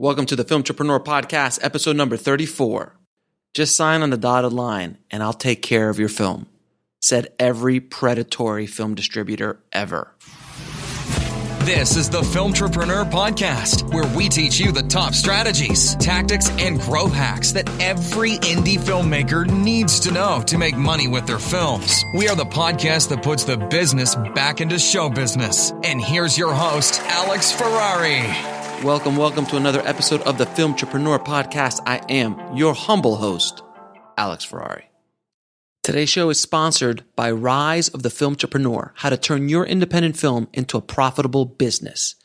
Welcome to the Filmtrepreneur Podcast, episode number 34. Just sign on the dotted line and I'll take care of your film, said every predatory film distributor ever. This is the Filmtrepreneur Podcast, where we teach you the top strategies, tactics, and growth hacks that every indie filmmaker needs to know to make money with their films. We are the podcast that puts the business back into show business. And here's your host, Alex Ferrari. Welcome to another episode of the Filmtrepreneur Podcast. I am your humble host, Alex Ferrari. Today's show is sponsored by Rise of the Filmtrepreneur, how to turn your independent film into a profitable business.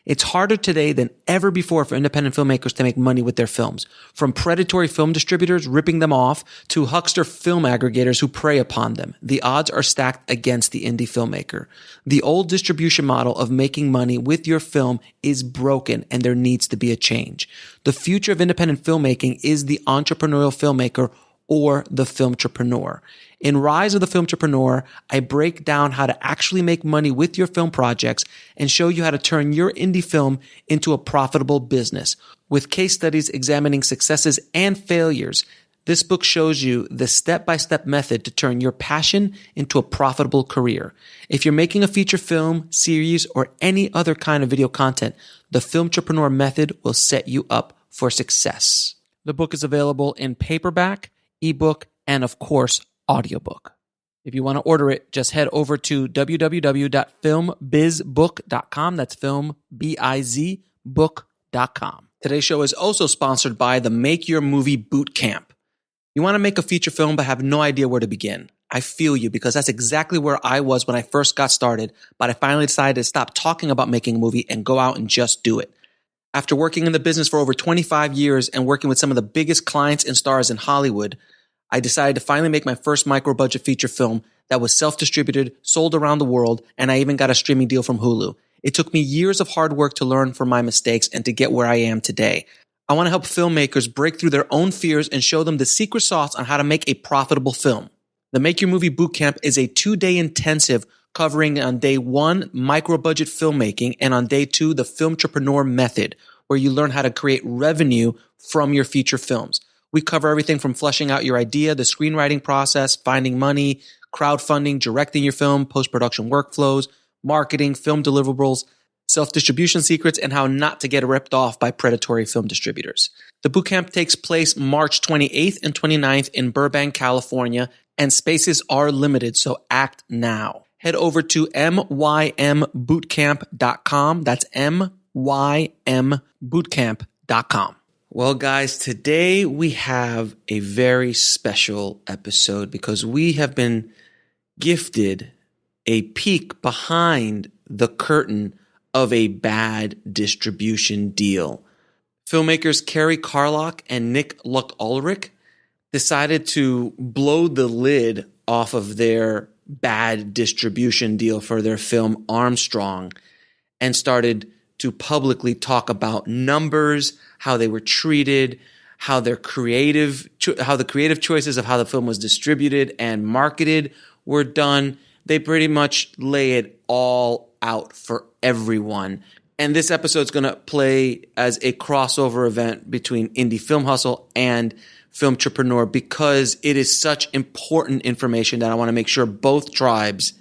It's harder today than ever before for independent filmmakers to make money with their films. From predatory film distributors ripping them off to huckster film aggregators who prey upon them, the odds are stacked against the indie filmmaker. The old distribution model of making money with your film is broken and there needs to be a change. The future of independent filmmaking is the entrepreneurial filmmaker or the filmtrepreneur. In Rise of the Filmtrepreneur, I break down how to actually make money with your film projects and show you how to turn your indie film into a profitable business. With case studies examining successes and failures, this book shows you the step-by-step method to turn your passion into a profitable career. If you're making a feature film, series, or any other kind of video content, the Filmtrepreneur method will set you up for success. The book is available in paperback, ebook, and of course, audiobook. If you want to order it, just head over to www.filmbizbook.com. That's filmbizbook.com. Today's show is also sponsored by the Make Your Movie Bootcamp. You want to make a feature film but have no idea where to begin. I feel you, because that's exactly where I was when I first got started, but I finally decided to stop talking about making a movie and go out and just do it. After working in the business for over 25 years and working with some of the biggest clients and stars in Hollywood, I decided to finally make my first micro-budget feature film that was self-distributed, sold around the world, and I even got a streaming deal from Hulu. It took me years of hard work to learn from my mistakes and to get where I am today. I want to help filmmakers break through their own fears and show them the secret sauce on how to make a profitable film. The Make Your Movie Bootcamp is a 2-day intensive covering on day 1, micro-budget filmmaking, and on day 2, the Filmtrepreneur method, where you learn how to create revenue from your feature films. We cover everything from fleshing out your idea, the screenwriting process, finding money, crowdfunding, directing your film, post-production workflows, marketing, film deliverables, self-distribution secrets, and how not to get ripped off by predatory film distributors. The bootcamp takes place March 28th and 29th in Burbank, California, and spaces are limited, so act now. Head over to mymbootcamp.com. That's mymbootcamp.com. Well, guys, today we have a very special episode because we have been gifted a peek behind the curtain of a bad distribution deal. Filmmakers Kerry Carlock and Nick Lund-Ulrich decided to blow the lid off of their bad distribution deal for their film ARMSTRONG and started to publicly talk about numbers, how they were treated, how the creative choices of how the film was distributed and marketed were done. They pretty much lay it all out for everyone. And this episode is going to play as a crossover event between Indie Film Hustle and Filmtrepreneur because it is such important information that I want to make sure both tribes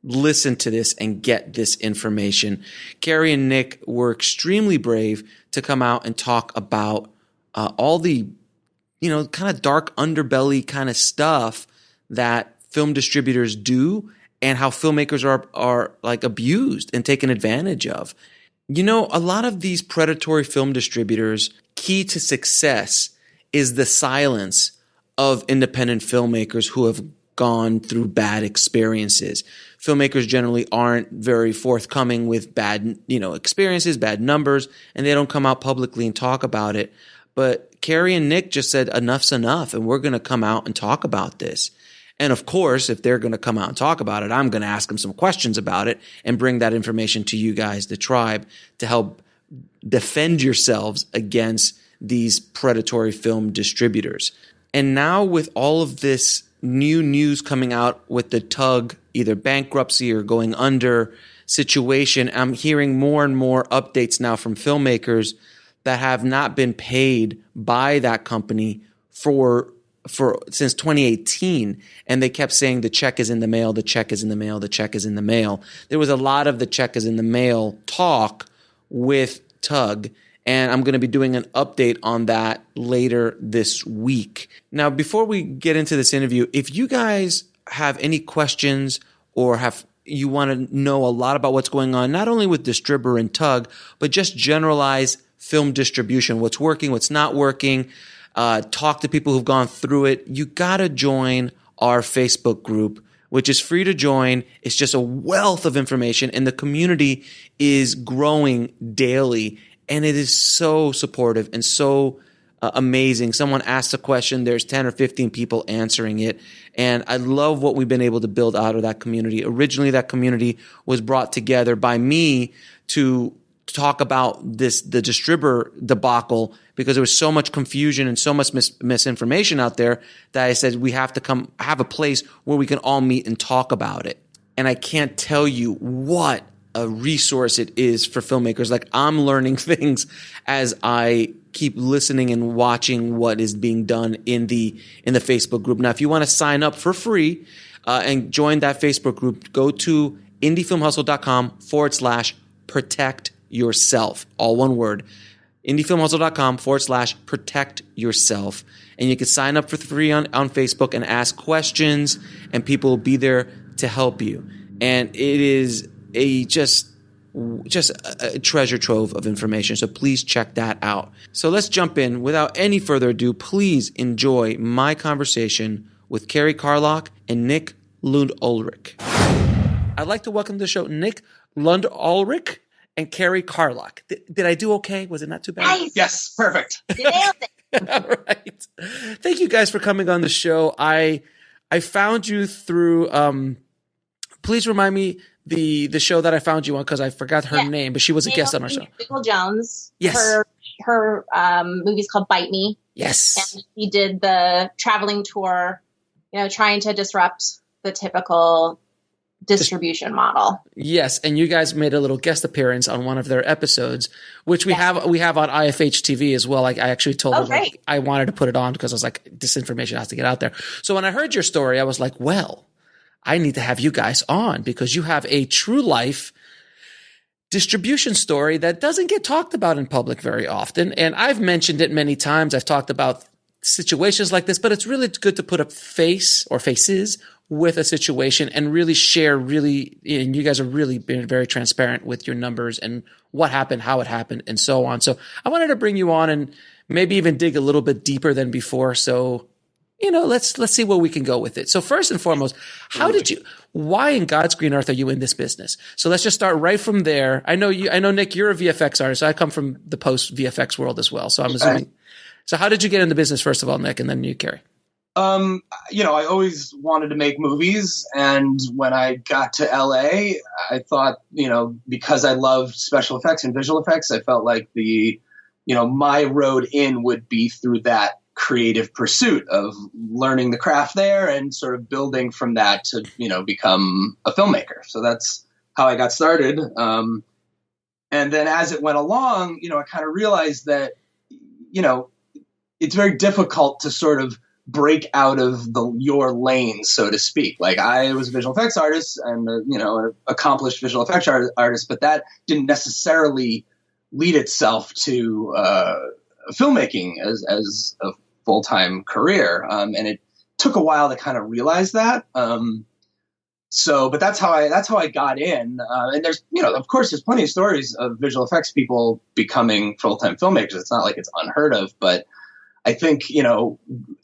listen to this and get this information. Kerry and Nick were extremely brave to come out and talk about all the, kind of dark underbelly kind of stuff that film distributors do and how filmmakers are like abused and taken advantage of. A lot of these predatory film distributors, key to success is the silence of independent filmmakers who have gone through bad experiences. Filmmakers generally aren't very forthcoming with bad, experiences, bad numbers, and they don't come out publicly and talk about it. But Kerry and Nick just said enough's enough, and we're going to come out and talk about this. And of course, if they're going to come out and talk about it, I'm going to ask them some questions about it and bring that information to you guys, the tribe, to help defend yourselves against these predatory film distributors. And now with all of this new news coming out with the Tug, either bankruptcy or going under situation, I'm hearing more and more updates now from filmmakers that have not been paid by that company for since 2018, and they kept saying the check is in the mail, the check is in the mail, the check is in the mail. There was a lot of the check is in the mail talk with Tug, and I'm going to be doing an update on that later this week. Now, before we get into this interview, if you guys have any questions or you want to know a lot about what's going on, not only with Distributor and Tug, but just generalized film distribution, what's working, what's not working, talk to people who've gone through it, you got to join our Facebook group, which is free to join. It's just a wealth of information, and the community is growing daily, and it is so supportive and so amazing. Someone asks a question, there's 10 or 15 people answering it, and I love what we've been able to build out of that community. Originally, that community was brought together by me to talk about the distributor debacle, because there was so much confusion and so much misinformation out there that I said we have to have a place where we can all meet and talk about it. And I can't tell you what a resource it is for filmmakers. Like, I'm learning things as I keep listening and watching what is being done in the Facebook group. Now, if you want to sign up for free and join that Facebook group, go to indiefilmhustle.com/protect yourself. All one word. indiefilmhustle.com/protect yourself. And you can sign up for free on Facebook and ask questions, and people will be there to help you. And it is just a treasure trove of information. So please check that out. So let's jump in. Without any further ado, please enjoy my conversation with Kerry Carlock and Nick Lund-Ulrich. I'd like to welcome to the show Nick Lund-Ulrich and Kerry Carlock. Did I do okay? Was it not too bad? Nice. Yes, perfect. You nailed it. All right. Thank you guys for coming on the show. I found you through, please remind me the show that I found you on, because I forgot her name, but she was a guest on our show. Nicole Jones. Yes. Her movie's called Bite Me. Yes. And she did the traveling tour, trying to disrupt the typical distribution model. Yes, and you guys made a little guest appearance on one of their episodes, which we have on IFH TV as well. Like, I actually told her I wanted to put it on because I was like, this information has to get out there. So when I heard your story, I was like, well, I need to have you guys on, because you have a true life distribution story that doesn't get talked about in public very often. And I've mentioned it many times. I've talked about situations like this, but it's really good to put a face or faces with a situation and really share and you guys are really being very transparent with your numbers and what happened, how it happened, and so on. So I wanted to bring you on and maybe even dig a little bit deeper than before. So, let's see where we can go with it. So first and foremost, why in God's green earth are you in this business? So let's just start right from there. I know Nick, you're a VFX artist. So I come from the post VFX world as well. So I'm assuming. So how did you get in the business, first of all, Nick, and then you, Kerry? I always wanted to make movies. And when I got to LA, I thought, because I loved special effects and visual effects, I felt like my road in would be through that creative pursuit of learning the craft there and sort of building from that to, become a filmmaker. So that's how I got started. And then as it went along, I kind of realized that, it's very difficult to sort of break out of your lane, so to speak. Like, I was a visual effects artist and, an accomplished visual effects artist, but that didn't necessarily lead itself to filmmaking as a full-time career. And it took a while to kind of realize that. But that's how I got in. And there's, of course, there's plenty of stories of visual effects people becoming full-time filmmakers. It's not like it's unheard of, but I think,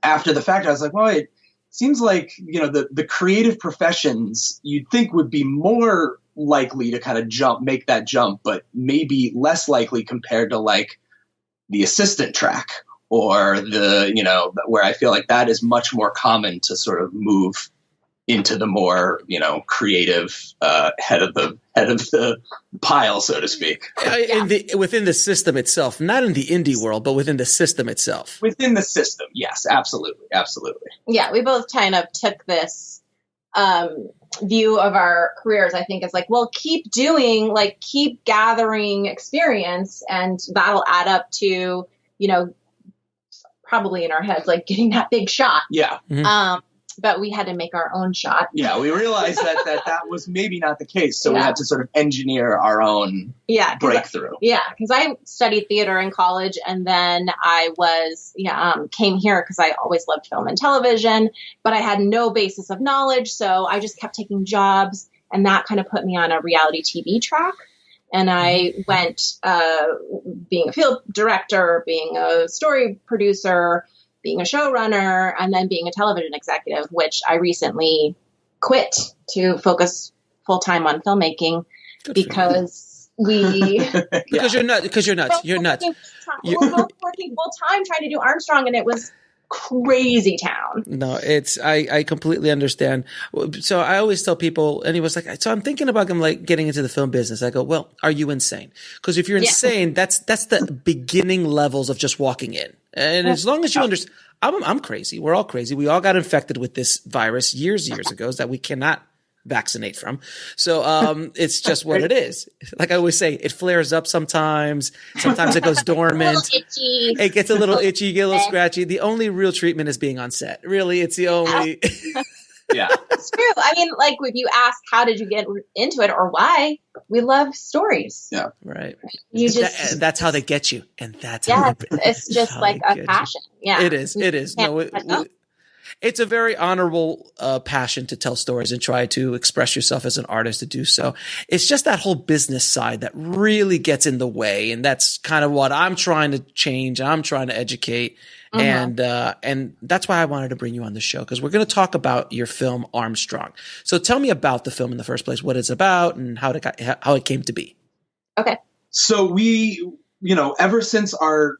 after the fact, I was like, well, it seems like, the creative professions you'd think would be more likely to kind of make that jump, but maybe less likely compared to like the assistant track or where I feel like that is much more common to sort of move into the more, creative head of the pile, so to speak. Within the system itself, not in the indie world, but within the system itself. Within the system, yes, absolutely. Yeah, we both kind of took this view of our careers, I think, is like, well, keep gathering experience, and that'll add up to, probably in our heads, like getting that big shot. Yeah. Mm-hmm. But we had to make our own shot. Yeah, we realized that was maybe not the case. So we had to sort of engineer our own breakthrough. Because I studied theater in college, and then I came here because I always loved film and television, but I had no basis of knowledge. So I just kept taking jobs, and that kind of put me on a reality TV track. And I went being a field director, being a story producer, being a showrunner, and then being a television executive, which I recently quit to focus full time on filmmaking because you're nuts. You're nuts. We're both working full time trying to do Armstrong, and it was crazy town. No, I completely understand. So I always tell people, and he was like, so I'm thinking about getting into the film business. I go, well, are you insane? Because if you're insane, that's the beginning levels of just walking in. And as long as you understand, I'm crazy. We're all crazy. We all got infected with this virus years ago that we cannot vaccinate from. So it's just what it is. Like I always say, it flares up sometimes. Sometimes it goes dormant. It gets a little itchy, you get a little scratchy. The only real treatment is being on set. Really, it's the only. Yeah. It's true. I mean, like if you ask, how did you get into it or why? We love stories. Yeah. Right. That's how they get you. And that's it's just like a passion. You. Yeah. It is. No, it's a very honorable passion to tell stories and try to express yourself as an artist to do so. It's just that whole business side that really gets in the way. And that's kind of what I'm trying to change. I'm trying to educate. And that's why I wanted to bring you on the show, because we're going to talk about your film Armstrong. So tell me about the film in the first place, what it's about and how it came to be. Okay. So we, ever since our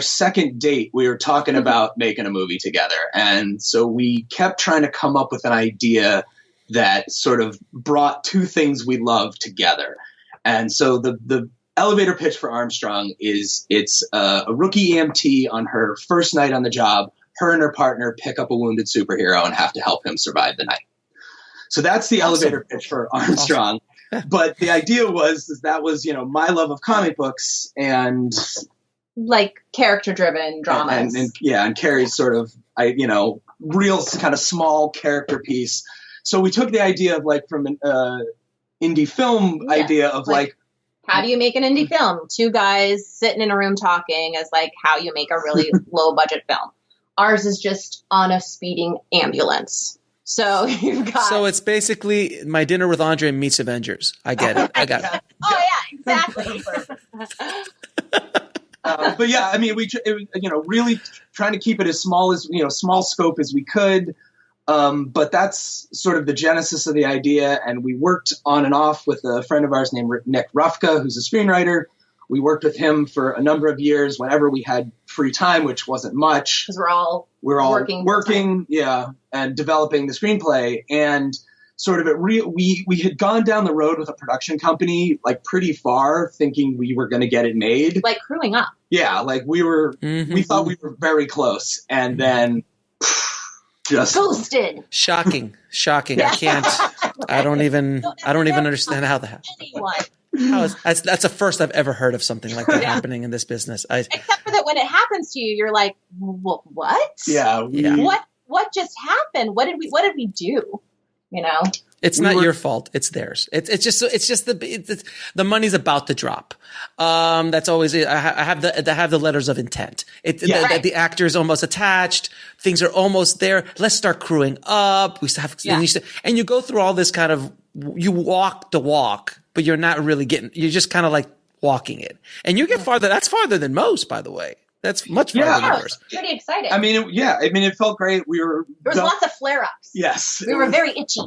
second date, we were talking about making a movie together. And so we kept trying to come up with an idea that sort of brought two things we love together. And so the elevator pitch for Armstrong is it's a rookie EMT on her first night on the job. Her and her partner pick up a wounded superhero and have to help him survive the night. So that's the elevator pitch for Armstrong. Awesome. But the idea was my love of comic books and like character driven dramas. And Kerry's sort of real kind of small character piece. So we took the idea of from an indie film idea of how do you make an indie film? Two guys sitting in a room talking as how you make a really low budget film. Ours is just on a speeding ambulance. So you've got. So it's basically My Dinner with Andre meets Avengers. I get it. I got it. Oh yeah, exactly. But yeah, I mean, we really trying to keep it as small scope as we could. But that's sort of the genesis of the idea. And we worked on and off with a friend of ours named Nick Rufka, who's a screenwriter. We worked with him for a number of years whenever we had free time, which wasn't much. Because we're all working, and developing the screenplay. And sort of we had gone down the road with a production company pretty far, thinking we were going to get it made. Crewing up. Yeah, we thought we were very close. And then just ghosted. Shocking. I don't even understand how that happened. That's the first I've ever heard of something like that happening in this business. Except for that, when it happens to you, you're like, what? Yeah. What just happened? What did we do? It's not your fault. It's theirs. It's just the money's about to drop. That's always it. I have the letters of intent. The actor is almost attached. Things are almost there. Let's start crewing up. And you go through all this kind of, you walk the walk, but you're not really you're just kind of walking it. And you get farther. That's farther than most, by the way. That's much farther than yours. Pretty exciting. I mean, it felt great. There was lots of flare-ups. Yes. We were very itchy.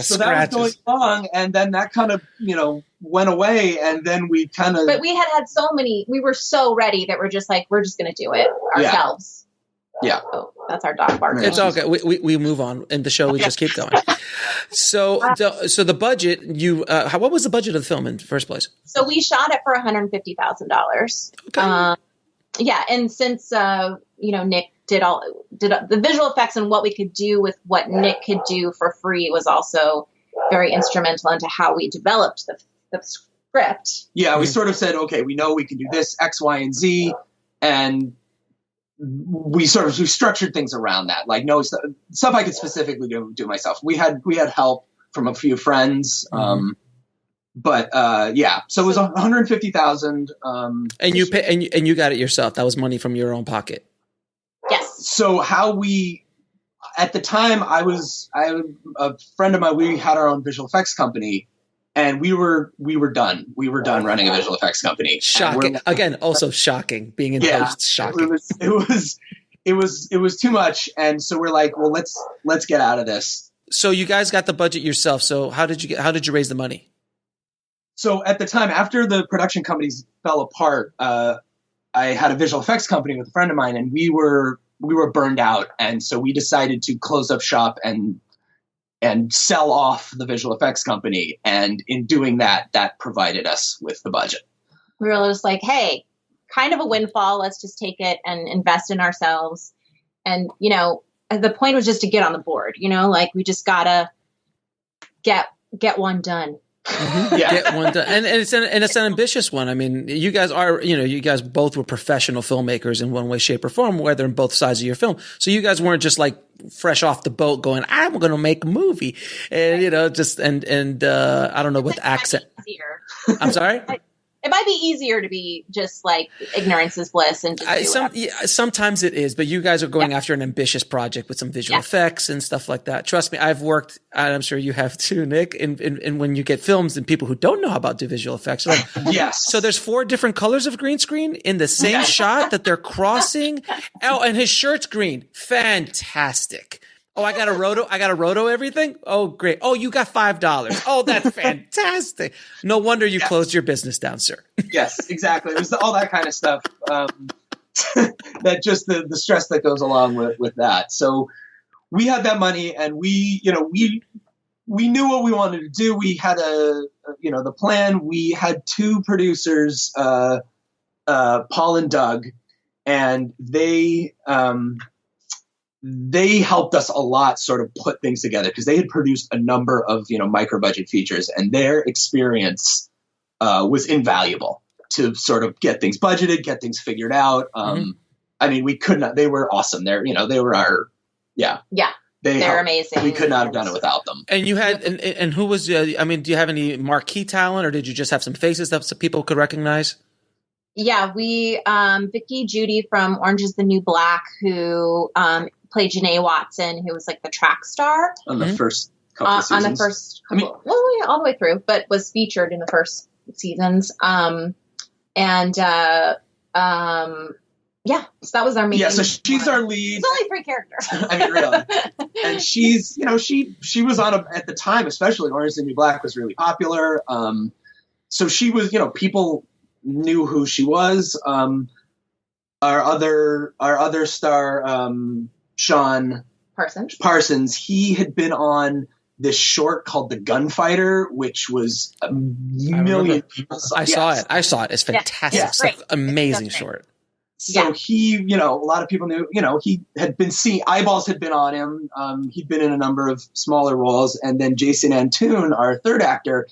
So that was going along, and then that kind of, went away, and then we kind of... But we had so many... We were so ready that we're just going to do it ourselves. Yeah. Oh, that's our dog barking. It's okay. We move on in the show. We just keep going. So the budget, what was the budget of the film in the first place? So we shot it for $150,000. Okay. And since Nick the visual effects and what we could do with what Nick could do for free was also very instrumental into how we developed the script. Yeah, we sort of said, okay, we know we can do this, X, Y, and Z, and we structured things around that. Like, no stuff I could specifically do myself. We had help from a few friends, but so it was 150,000. And you pay, and you got it yourself. That was money from your own pocket. Yes. So at the time, a friend of mine, we had our own visual effects company, and we were done. We were done running a visual effects company. Shocking. Again, also shocking. Being in post, shocking. It was too much, and so we're like, well, let's get out of this. So you guys got the budget yourself. So how did you raise the money? So at the time, after the production companies fell apart, I had a visual effects company with a friend of mine, and we were burned out, and so we decided to close up shop and sell off the visual effects company. And in doing that provided us with the budget. We were just like, hey, kind of a windfall. Let's just take it and invest in ourselves. And, the point was just to get on the board, like we just gotta get one done. Get one done. And it's an ambitious one. I mean, you guys are, you guys both were professional filmmakers in one way, shape, or form, whether in both sides of your film. So you guys weren't just like fresh off the boat going, I'm going to make a movie. And, I don't know what the accent. I'm sorry? It might be easier to be just like ignorance is bliss and just sometimes it is, but you guys are going after an ambitious project with some visual effects and stuff like that. Trust me, I've worked, and I'm sure you have too, Nick, and when you get films and people who don't know about do visual effects. Like, yes. So there's 4 different colors of green screen in the same shot that they're crossing. Oh, and his shirt's green. Fantastic. Oh, I got a roto everything? Oh, great. Oh, you got $5. Oh, that's fantastic. No wonder you closed your business down, sir. Yes, exactly. It was all that kind of stuff. That just the stress that goes along with that. So we had that money, and we knew what we wanted to do. We had the plan. We had 2 producers, Paul and Doug, and they helped us a lot sort of put things together because they had produced a number of, micro budget features, and their experience was invaluable to sort of get things budgeted, get things figured out. I mean, we could not, they were awesome. They were our, they're amazing. We could not have done it without them. And you had, and who was, do you have any marquee talent, or did you just have some faces that some people could recognize? Yeah, we, Vicky Judy from Orange is the New Black, who, played Janae Watson, who was like the track star on the first couple seasons. On the first couple, all the way through, but was featured in the first seasons. So that was our main. Yeah, so she's our lead. It's only 3 characters. I mean, really. And she's, she was on at the time, especially Orange is the New Black was really popular. So she was, people knew who she was. Our other star, Sean Parsons, he had been on this short called The Gunfighter, which was a million people saw. I saw it. It's fantastic. Yeah. Stuff. Amazing short. So he, a lot of people knew, he had been eyeballs had been on him. He'd been in a number of smaller roles. And then Jason Antoon, our third actor,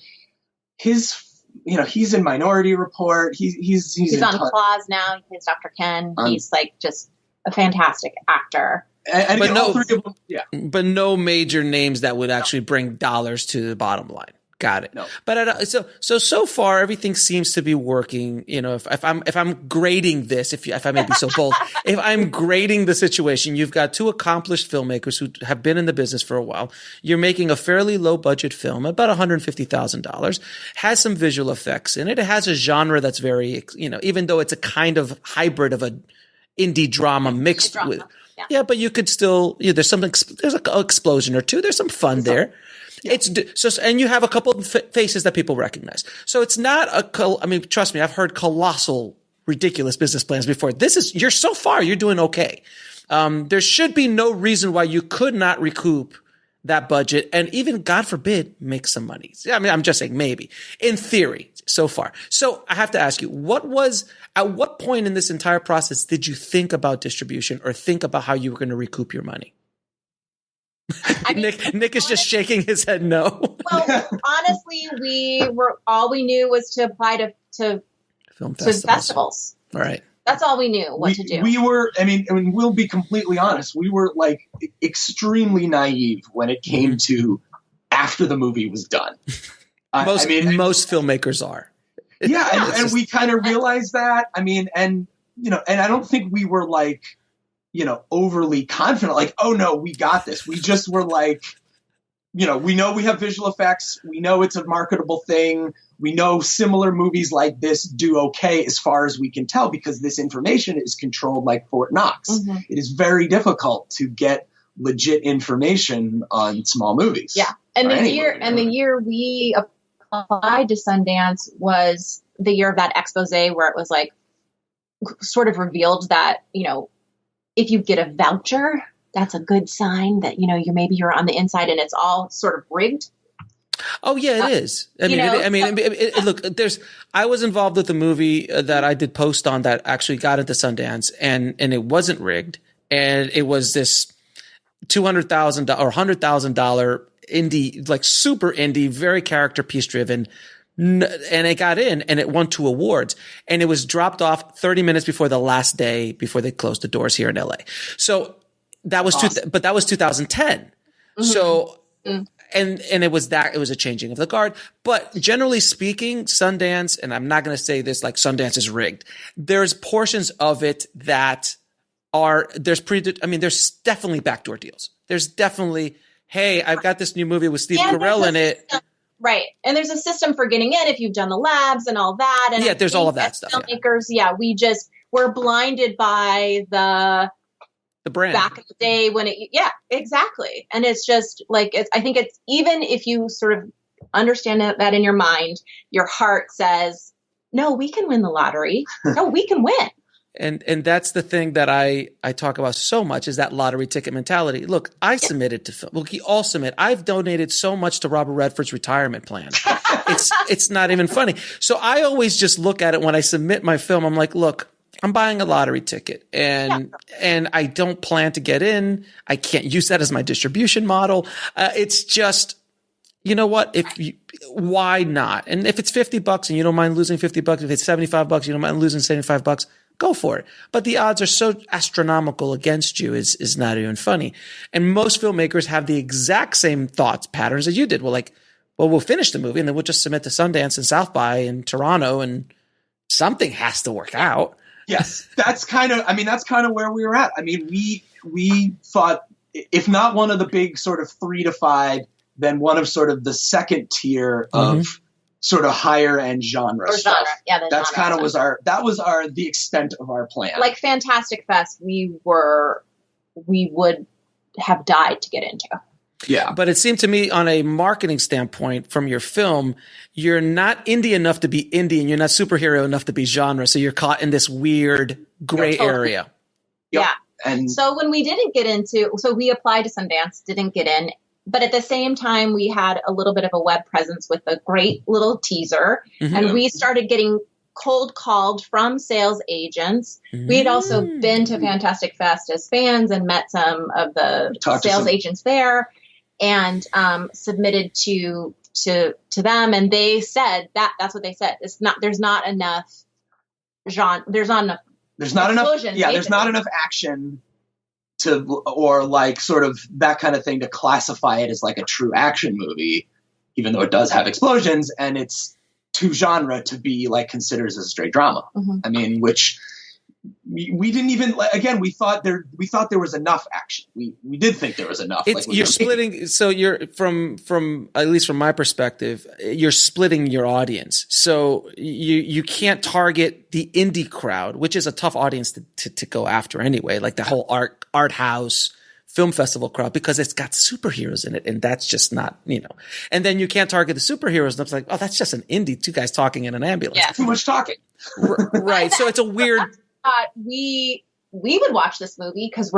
he's in Minority Report. He's on Claws now. He plays Dr. Ken. He's like just a fantastic actor. And but all 3 of them, but no major names that would actually bring dollars to the bottom line. Got it. No. But so far everything seems to be working. If I'm grading this, if I may be so bold, if I'm grading the situation, you've got 2 accomplished filmmakers who have been in the business for a while. You're making a fairly low budget film, about $150,000, has some visual effects in it. It has a genre that's very, even though it's a kind of hybrid of a indie drama mixed with. Yeah, but you could still, there's an explosion or 2. There's some fun there. Yeah. And you have a couple of faces that people recognize. So it's not trust me, I've heard colossal, ridiculous business plans before. You're doing okay. There should be no reason why you could not recoup that budget and even, God forbid, make some money. I mean, I'm just saying maybe. In theory, so far. So I have to ask you, at what point in this entire process did you think about distribution or think about how you were going to recoup your money? Nick is just shaking his head no. Well, honestly, all we knew was to apply to film festivals. All right. That's all we knew what to do. We were, I mean, we'll be completely honest. We were like extremely naive when it came to after the movie was done. Most filmmakers are. Yeah. And we kind of realized that. I mean, and I don't think we were like, overly confident, like, oh no, we got this. We just were like, we know we have visual effects. We know it's a marketable thing. We know similar movies like this do okay as far as we can tell because this information is controlled like Fort Knox. Mm-hmm. It is very difficult to get legit information on small movies. Yeah. And the year we applied to Sundance was the year of that expose where it was like sort of revealed that, if you get a voucher, that's a good sign that, you're on the inside and it's all sort of rigged. Oh yeah, it is. Look, I was involved with a movie that I did post on that actually got into Sundance and it wasn't rigged. And it was this $200,000 or $100,000 indie, like super indie, very character piece driven. And it got in and it won 2 awards and it was dropped off 30 minutes before the last day before they closed the doors here in LA. So that was, awesome. But that was 2010. Mm-hmm. So, and it was a changing of the guard, but generally speaking, Sundance, and I'm not going to say this like Sundance is rigged. There's portions of it that there's definitely backdoor deals. There's definitely, hey, I've got this new movie with Steve Carell in it. Right. And there's a system for getting in if you've done the labs and all that. And yeah, there's all of that stuff. Filmmakers, we're blinded by the brand back in the day when exactly. And it's just like, I think it's even if you sort of understand that in your mind, your heart says, no, we can win the lottery. No, we can win. And that's the thing that I talk about so much is that lottery ticket mentality. Look, I submitted to film. Look, we all submit. I've donated so much to Robert Redford's retirement plan. It's not even funny. So I always just look at it when I submit my film. I'm like, look, I'm buying a lottery ticket and I don't plan to get in. I can't use that as my distribution model. It's just, you know what? Why not? And if it's $50 and you don't mind losing $50, if it's $75, you don't mind losing $75, go for it. But the odds are so astronomical against you is not even funny. And most filmmakers have the exact same thoughts patterns that you did. We'll finish the movie and then we'll just submit to Sundance and South by and Toronto and something has to work out. Yes. That's kind of where we were at. I mean, we thought if not one of the big sort of 3 to 5, then one of sort of the second tier of sort of higher end genre stuff. Yeah, that's kind of was the extent of our plan. Like Fantastic Fest, we would have died to get into. Yeah. But it seemed to me on a marketing standpoint from your film, you're not indie enough to be indie and you're not superhero enough to be genre. So you're caught in this weird gray area. Yep. Yeah. And so when we didn't get into, so we applied to Sundance, didn't get in. But at the same time, we had a little bit of a web presence with a great little teaser. Mm-hmm. And we started getting cold called from sales agents. Mm-hmm. We had also been to Fantastic Fest as fans and met some of the sales agents there and submitted to them. And they said that's what they said. There's not enough genre. There's not enough. There's not enough. Yeah, there's not enough action or like sort of that kind of thing to classify it as like a true action movie, even though it does have explosions and it's too genre to be like considered as a straight drama. Mm-hmm. I mean, which we didn't even, again, we thought there was enough action. We did think there was enough. You're splitting. So you're from, at least from my perspective, you're splitting your audience. So you can't target the indie crowd, which is a tough audience to go after anyway. Like the whole art house film festival crowd, because it's got superheroes in it. And that's just not, and then you can't target the superheroes. And it's like, oh, that's just an indie, 2 guys talking in an ambulance. Yeah. Too much talking. Right. So it's a weird, we would watch this movie because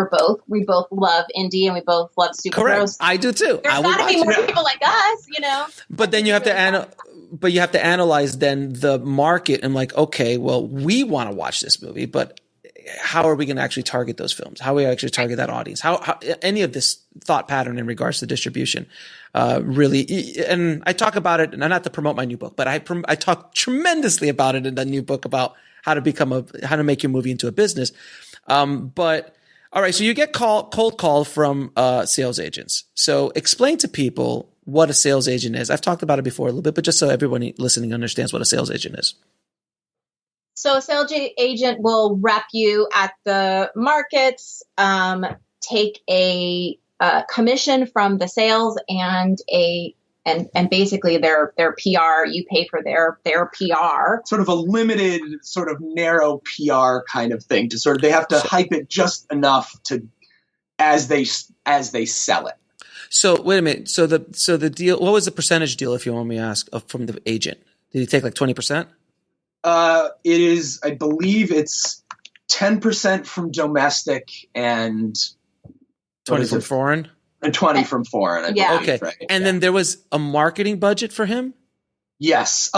we both love indie and we both love superheroes. Correct. I do too. There's got to be more people like us, But then you have to but you have to analyze then the market and like, okay, well, we want to watch this movie, but how are we going to actually target those films? How are we actually target that audience? How any of this thought pattern in regards to distribution, really, and I talk about it, and not to promote my new book, but I talk tremendously about it in the new book about how to make your movie into a business. But all right, so you get cold call from sales agents. So explain to people what a sales agent is. I've talked about it before a little bit, but just so everyone listening understands what a sales agent is. So a sales agent will rep you at the markets, take a commission from the sales and basically their PR. You pay for their PR. Sort of a limited, sort of narrow PR kind of thing. They have to hype it just enough as they sell it. So wait a minute. So the deal. What was the percentage deal, if you want me to ask, from the agent? Did he take like 20%? It is, I believe it's 10% from domestic and 20 from foreign? And 20 from foreign. I believe, okay. Right? And then there was a marketing budget for him? Yes.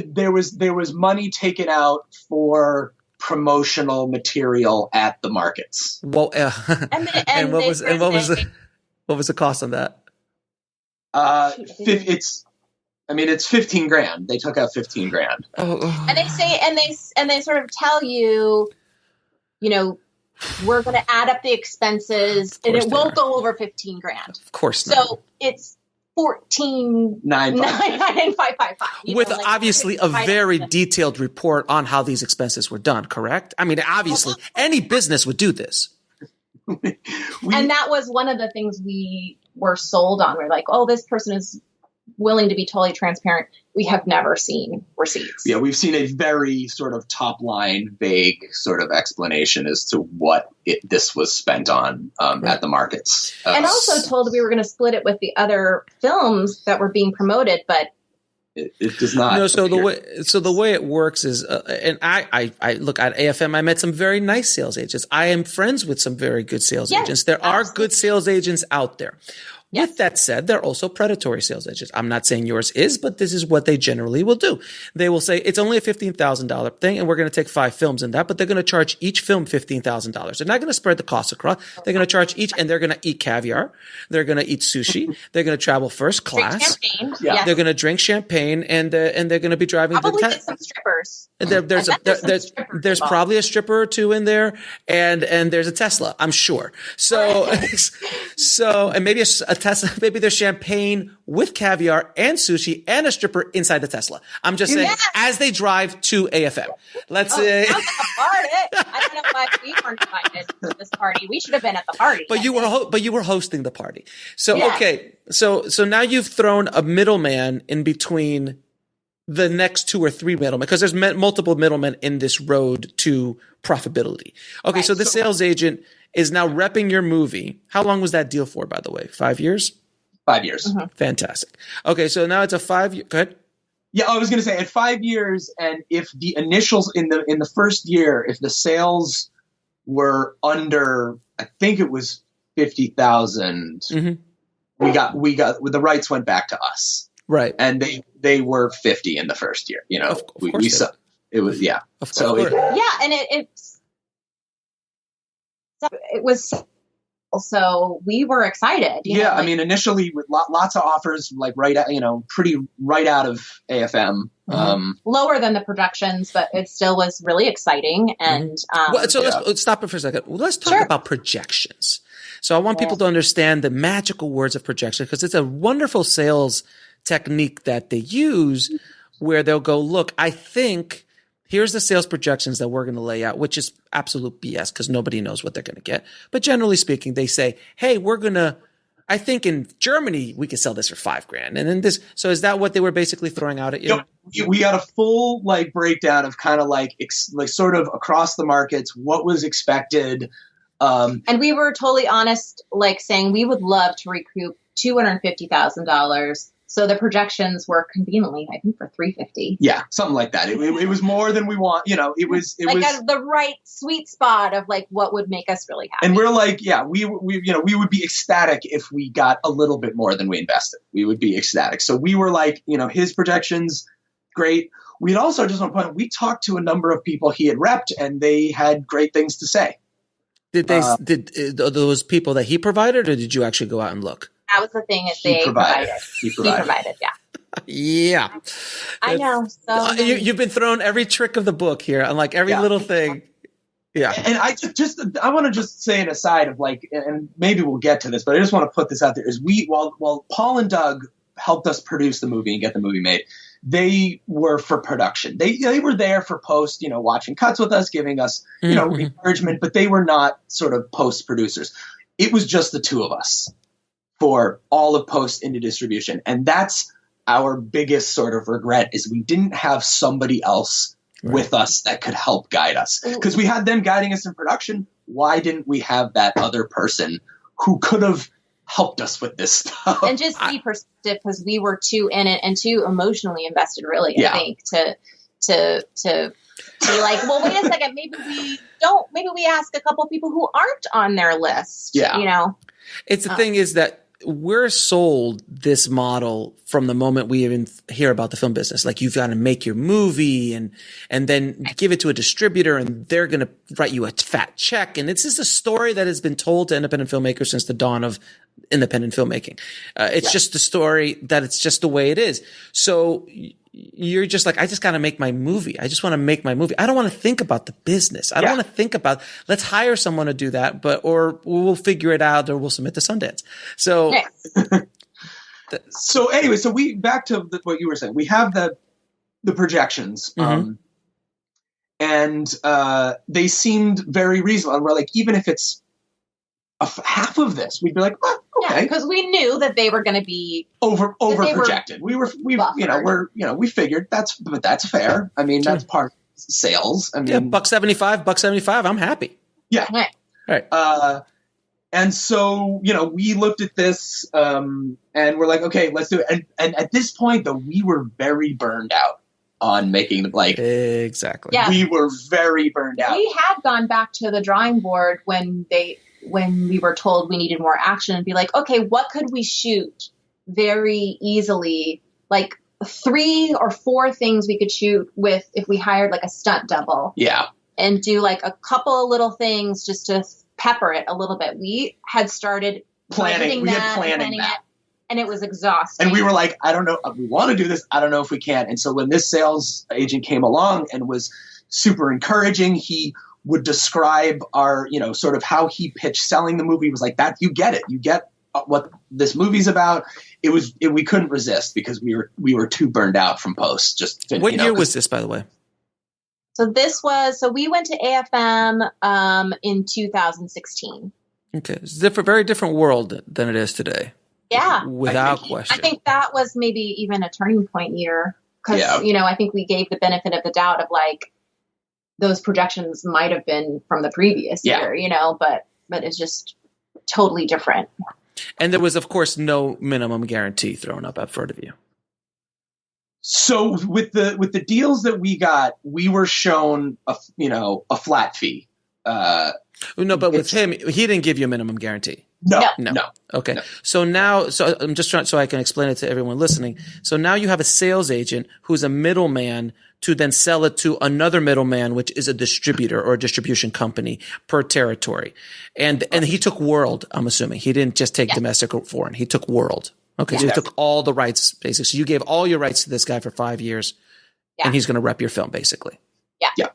There was money taken out for promotional material at the markets. Well, and what was the cost on that? It's $15,000. They took out $15,000. And they sort of tell you, we're going to add up the expenses and it won't go over $15,000. Of course not. So it's 14,955. With obviously a very detailed report on how these expenses were done, correct? I mean, obviously any business would do this. And that was one of the things we were sold on. We're like, oh, this person is willing to be totally transparent. We have never seen receipts. Yeah, we've seen a very sort of top line, vague sort of explanation as to what this was spent on at the markets. And also told we were going to split it with the other films that were being promoted, but it does not. No, so the way it works is, and I look at AFM. I met some very nice sales agents. I am friends with some very good sales agents. There are good sales agents out there. With that said, they're also predatory sales agents. I'm not saying yours is, but this is what they generally will do. They will say it's only a $15,000 thing, and we're going to take 5 films in that, but they're going to charge each film $15,000. They're not going to spread the costs across. They're going to charge each, and they're going to eat caviar. They're going to eat sushi. They're going to travel first class. Drink champagne. Yeah. They're going to drink champagne, and they're going to be driving. Probably get some strippers. There's probably a stripper or two in there, and there's a Tesla, I'm sure. So and maybe a Tesla, maybe there's champagne with caviar and sushi and a stripper inside the Tesla. I'm just saying, as they drive to AFM. Let's say. Sounds like a party. I don't know why we weren't invited to this party. We should have been at the party. But you were hosting the party. So okay, so now you've thrown a middleman in between the next 2 or 3 middlemen, because there's multiple middlemen in this road to profitability. Okay, right. So the sales agent is now repping your movie. How long was that deal for, by the way? 5 years? 5 years. Mm-hmm. Fantastic. Okay, so now it's a 5 year. Go ahead. Yeah, I was going to say at 5 years, and if the initials in the first year, if the sales were under, I think it was 50,000, we got the rights went back to us. Right. And they were 50 in the first year. Of course it was, yeah. So and it was, so we were excited. I mean, initially with lots of offers, like right out of AFM. Lower than the projections, but it still was really exciting. And let's stop it for a second. Let's talk about projections. So I want people to understand the magical words of projection, because it's a wonderful sales technique that they use, where they'll go, look, I think here's the sales projections that we're going to lay out, which is absolute BS because nobody knows what they're going to get. But generally speaking, they say, hey, I think in Germany, we could sell this for $5,000. And then this, so is that what they were basically throwing out at you? We got a full breakdown of kind of sort of across the markets, what was expected. And we were totally honest, saying we would love to recoup $250,000. So the projections were conveniently, I think, for $350,000. Yeah, something like that. It was more than we want. It was the right sweet spot of what would make us really happy. And we're we would be ecstatic if we got a little bit more than we invested. We would be ecstatic. So we were his projections great. We'd also just want to point out, we talked to a number of people he had repped, and they had great things to say. Did those people that he provided, or did you actually go out and look? That was the thing, is they provided. He provided, yeah. Yeah. I know. So you've been thrown every trick of the book here, on like every little thing. Yeah. And I want to just say an aside of like, and maybe we'll get to this, but I just want to put this out there, is while Paul and Doug helped us produce the movie and get the movie made, they were for production. They were there for post, watching cuts with us, giving us, encouragement, but they were not sort of post producers. It was just the two of us for all of post into distribution. And that's our biggest sort of regret, is we didn't have somebody else with us that could help guide us, because we had them guiding us in production. Why didn't we have that other person who could have helped us with this stuff? And just be perspective, because we were too in it and too emotionally invested, really, I think, to be like, well, wait a second, maybe we ask a couple people who aren't on their list. It's the thing is that we're sold this model from the moment we even hear about the film business. Like, you've got to make your movie and then give it to a distributor, and they're going to write you a fat check. And it's just a story that has been told to independent filmmakers since the dawn of independent filmmaking. It's just the story that it's just the way it is. So you're just like, I just got to make my movie. I just want to make my movie. I don't want to think about the business. I don't want to think about, let's hire someone to do that, or we'll figure it out, or we'll submit to Sundance. So, so we back to what you were saying. We have the projections, and they seemed very reasonable. And we're like, even if it's half of this, we'd be like, oh, okay, because we knew that they were going to be over projected. We figured that's fair. I mean, that's part of sales. I mean, $1.75, I'm happy. Yeah. Right. And so, we looked at this, and we're like, okay, let's do it. And at this point, though, we were very burned out on making exactly. Yeah. We were very burned out. We had gone back to the drawing board when we were told we needed more action, and be like, okay, what could we shoot very easily? Like 3 or 4 things we could shoot with if we hired like a stunt double. Yeah. And do like a couple of little things just to pepper it a little bit. We had started planning it, and it was exhausting. And we were like, I don't know, we want to do this. I don't know if we can. And so when this sales agent came along and was super encouraging, he would describe our, sort of how he pitched selling the movie. Was like, that you get it. You get what this movie's about. We couldn't resist, because we were too burned out from post. What year was this, by the way? So we went to AFM in 2016. Okay. It's a very different world than it is today. Yeah. Without question. I think that was maybe even a turning point year, because, I think we gave the benefit of the doubt of like, those projections might have been from the previous year, but it's just totally different. And there was, of course, no minimum guarantee thrown up in front of you. So with the deals that we got, we were shown a flat fee. No, but with him, he didn't give you a minimum guarantee. No. Okay. No. So now, I'm just trying so I can explain it to everyone listening. So now you have a sales agent who's a middleman to then sell it to another middleman, which is a distributor or a distribution company per territory. And he took world, I'm assuming. He didn't just take domestic or foreign. He took world. Okay. So he took all the rights, basically. So you gave all your rights to this guy for 5 years, and he's going to rep your film, basically. Yeah.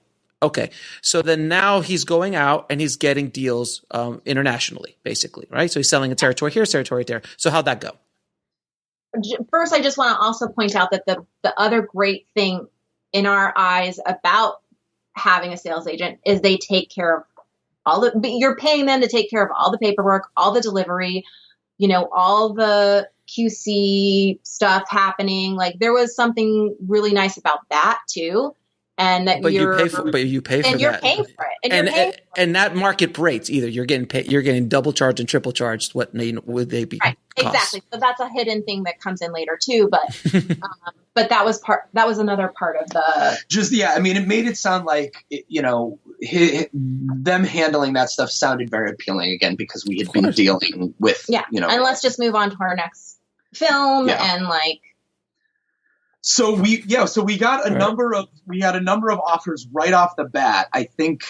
Okay. So then now he's going out and he's getting deals internationally, basically, right? So he's selling a territory here, territory there. So how'd that go? First, I just want to also point out that the other great thing in our eyes about having a sales agent is they take care of you're paying them to take care of all the paperwork, all the delivery, all the QC stuff happening. Like, there was something really nice about that too. And that you pay for that. And you're paying for it. And that market rates, either you're getting double charged and triple charged. What would they be? Right. Exactly. So that's a hidden thing that comes in later too. But that was another part of the. I mean, it made it sound like them handling that stuff sounded very appealing again, because we had been dealing with. Yeah. And let's just move on to our next film and like. So we got a number of offers right off the bat. I think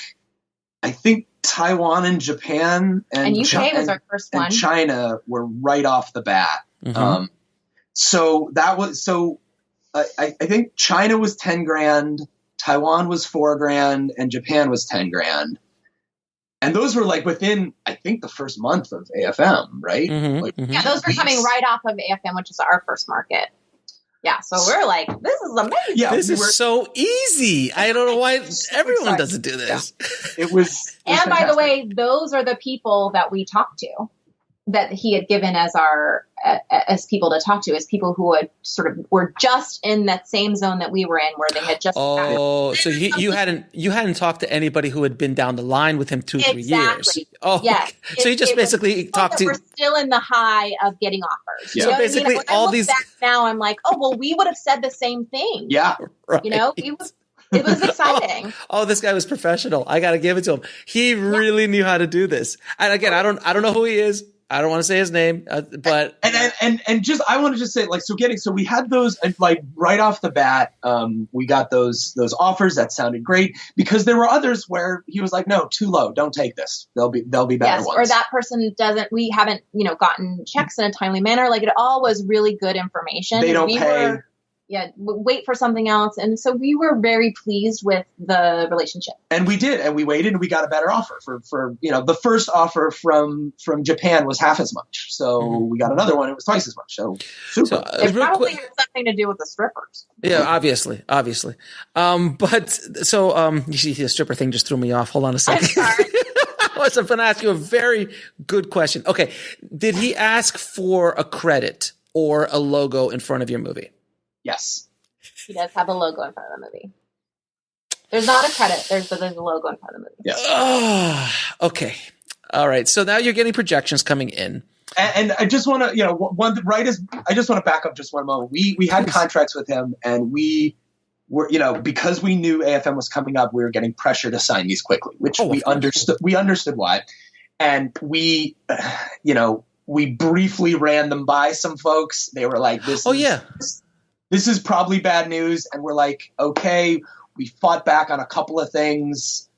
Taiwan and Japan and UK was our first one. And China were right off the bat. I think China was 10 grand, Taiwan was 4 grand, and Japan was 10 grand. And those were like within, I think, the first month of AFM, right? Yeah, those were coming right off of AFM, which is our first market. Yeah, so we're like, this is amazing. Yeah, this is so easy. I don't know why everyone doesn't do this. Yeah. It was and fantastic. by the way, those are the people that we talked to, that he had given as our as people to talk to, as people who had sort of were just in that same zone that we were in, where they had just. Oh, so you hadn't talked to anybody who had been down the line with him 2-3 years. Oh, yeah. So you just basically talked to. We're still in the high of getting offers. Yeah. You know So basically, when I look back now, I'm like, oh well, we would have said the same thing. Yeah, right. You know, it was exciting. Oh, this guy was professional. I got to give it to him. He really knew how to do this. And again, I don't know who he is. I don't want to say his name, but and just I want to just say, like, so we had those, and like right off the bat, we got those offers that sounded great, because there were others where he was like, no, too low, don't take this. There'll be better ones. Or that person we haven't gotten checks in a timely manner. Like, it all was really good information. They don't pay. Wait for something else. And so we were very pleased with the relationship. And we did, and we waited, and we got a better offer for the first offer from Japan was half as much. So we got another one, it was twice as much. So super. So, it probably had something to do with the strippers. Yeah, obviously. But so you see, the stripper thing just threw me off. Hold on a second. I'm sorry. I was going to ask you a very good question. Okay. Did he ask for a credit or a logo in front of your movie? Yes. He does have a logo in front of the movie. There's not a credit. There's a logo in front of the movie. Yeah. Oh, okay. All right. So now you're getting projections coming in. And I just want to, I just want to back up just one moment. We had contracts with him, and we were, because we knew AFM was coming up, we were getting pressure to sign these quickly, which we understood. We understood why. And we briefly ran them by some folks. They were like, this is probably bad news. And we're like, okay, we fought back on a couple of things.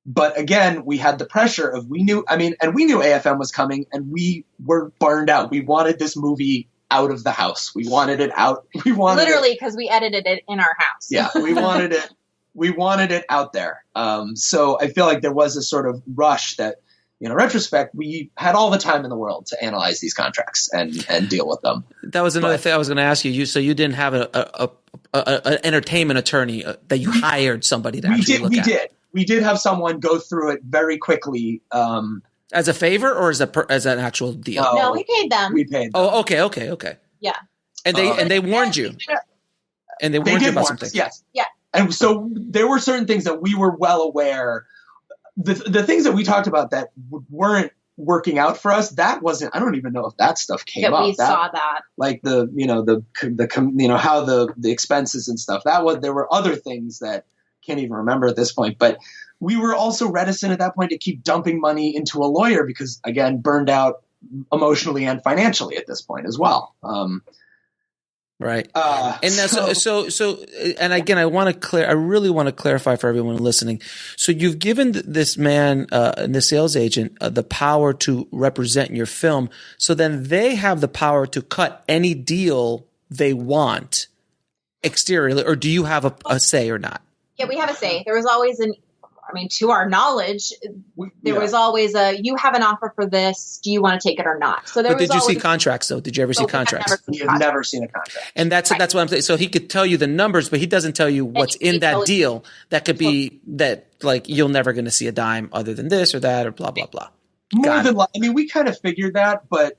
But again, we had the pressure of, we knew AFM was coming, and we were burned out. We wanted this movie out of the house. We wanted it out. Literally, because we edited it in our house. Yeah, we wanted it. We wanted it out there. So I feel like there was a sort of rush that, in retrospect, we had all the time in the world to analyze these contracts and deal with them. That was another thing I was going to ask you. So you didn't have an entertainment attorney that you hired somebody to actually look at? We did have someone go through it very quickly. As a favor or as an actual deal? No, we paid them. We paid them. Oh, okay. Yeah. And they warned you. And they warned you about something. Yes. Yeah. And so there were certain things that we were well aware. The things that we talked about that weren't working out for us, that wasn't, I don't even know if that stuff came up. We saw that. Like how the expenses and stuff, there were other things that can't even remember at this point, but we were also reticent at that point to keep dumping money into a lawyer because, again, burned out emotionally and financially at this point as well. Right. And that's so, and again, I really want to clarify for everyone listening. So you've given this man, the sales agent, the power to represent your film. So then they have the power to cut any deal they want exteriorly, or do you have a say or not? Yeah, we have a say. There was always to our knowledge, there was always you have an offer for this. Do you want to take it or not? So there. But did you see contracts though? Did you ever see contracts? You've never seen a contract. And that's what I'm saying. So he could tell you the numbers, but he doesn't tell you what's in that deal. That could be that, like, you're never going to see a dime other than this or that or blah blah blah. We kind of figured that, but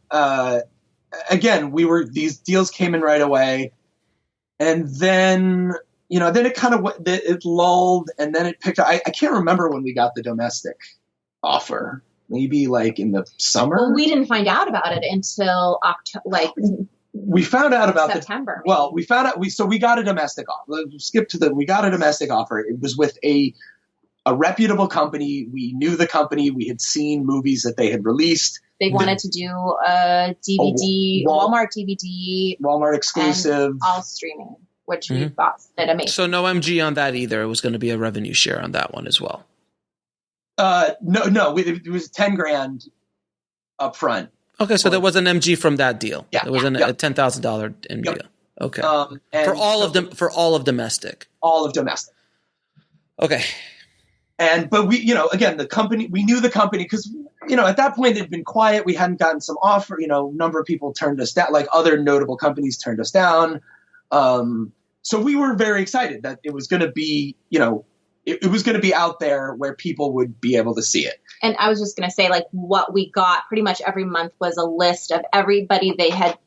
again, these deals came in right away, and then. Then it kind of it lulled, and then it picked up. I can't remember when we got the domestic offer. Maybe like in the summer. Well, we didn't find out about it until October. We found out about September. We found out. We got a domestic offer. We got a domestic offer. It was with a reputable company. We knew the company. We had seen movies that they had released. They wanted to do a DVD, Walmart DVD, Walmart exclusive, and all streaming. which we thought did amazing. So no MG on that either. It was going to be a revenue share on that one as well. No, it was 10 grand up front. Okay, so there was an MG from that deal. Yeah, there was a $10,000 MG deal. Okay, for all of them, for all of domestic. All of domestic. Okay, but we, again, the company, we knew the company because at that point it had been quiet. We hadn't gotten some offer. Number of people turned us down, like other notable companies turned us down. So we were very excited that it was going to be, it was going to be out there where people would be able to see it. And I was just going to say, like, what we got pretty much every month was a list of everybody they had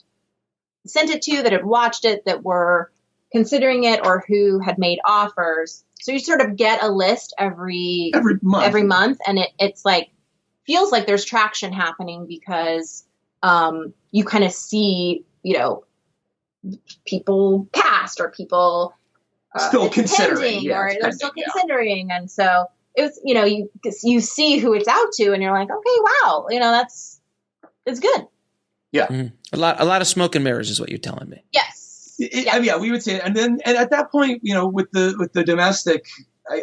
sent it to, that had watched it, that were considering it, or who had made offers. So you sort of get a list every month, and it's like, feels like there's traction happening because you kind of see, people cast, or people still considering, or they're still considering. And so it was, you see who it's out to, and you're like, okay, wow, it's good. Yeah. Mm-hmm. A lot of smoke and mirrors is what you're telling me. Yes. Yeah, we would say it. And at that point, with the domestic,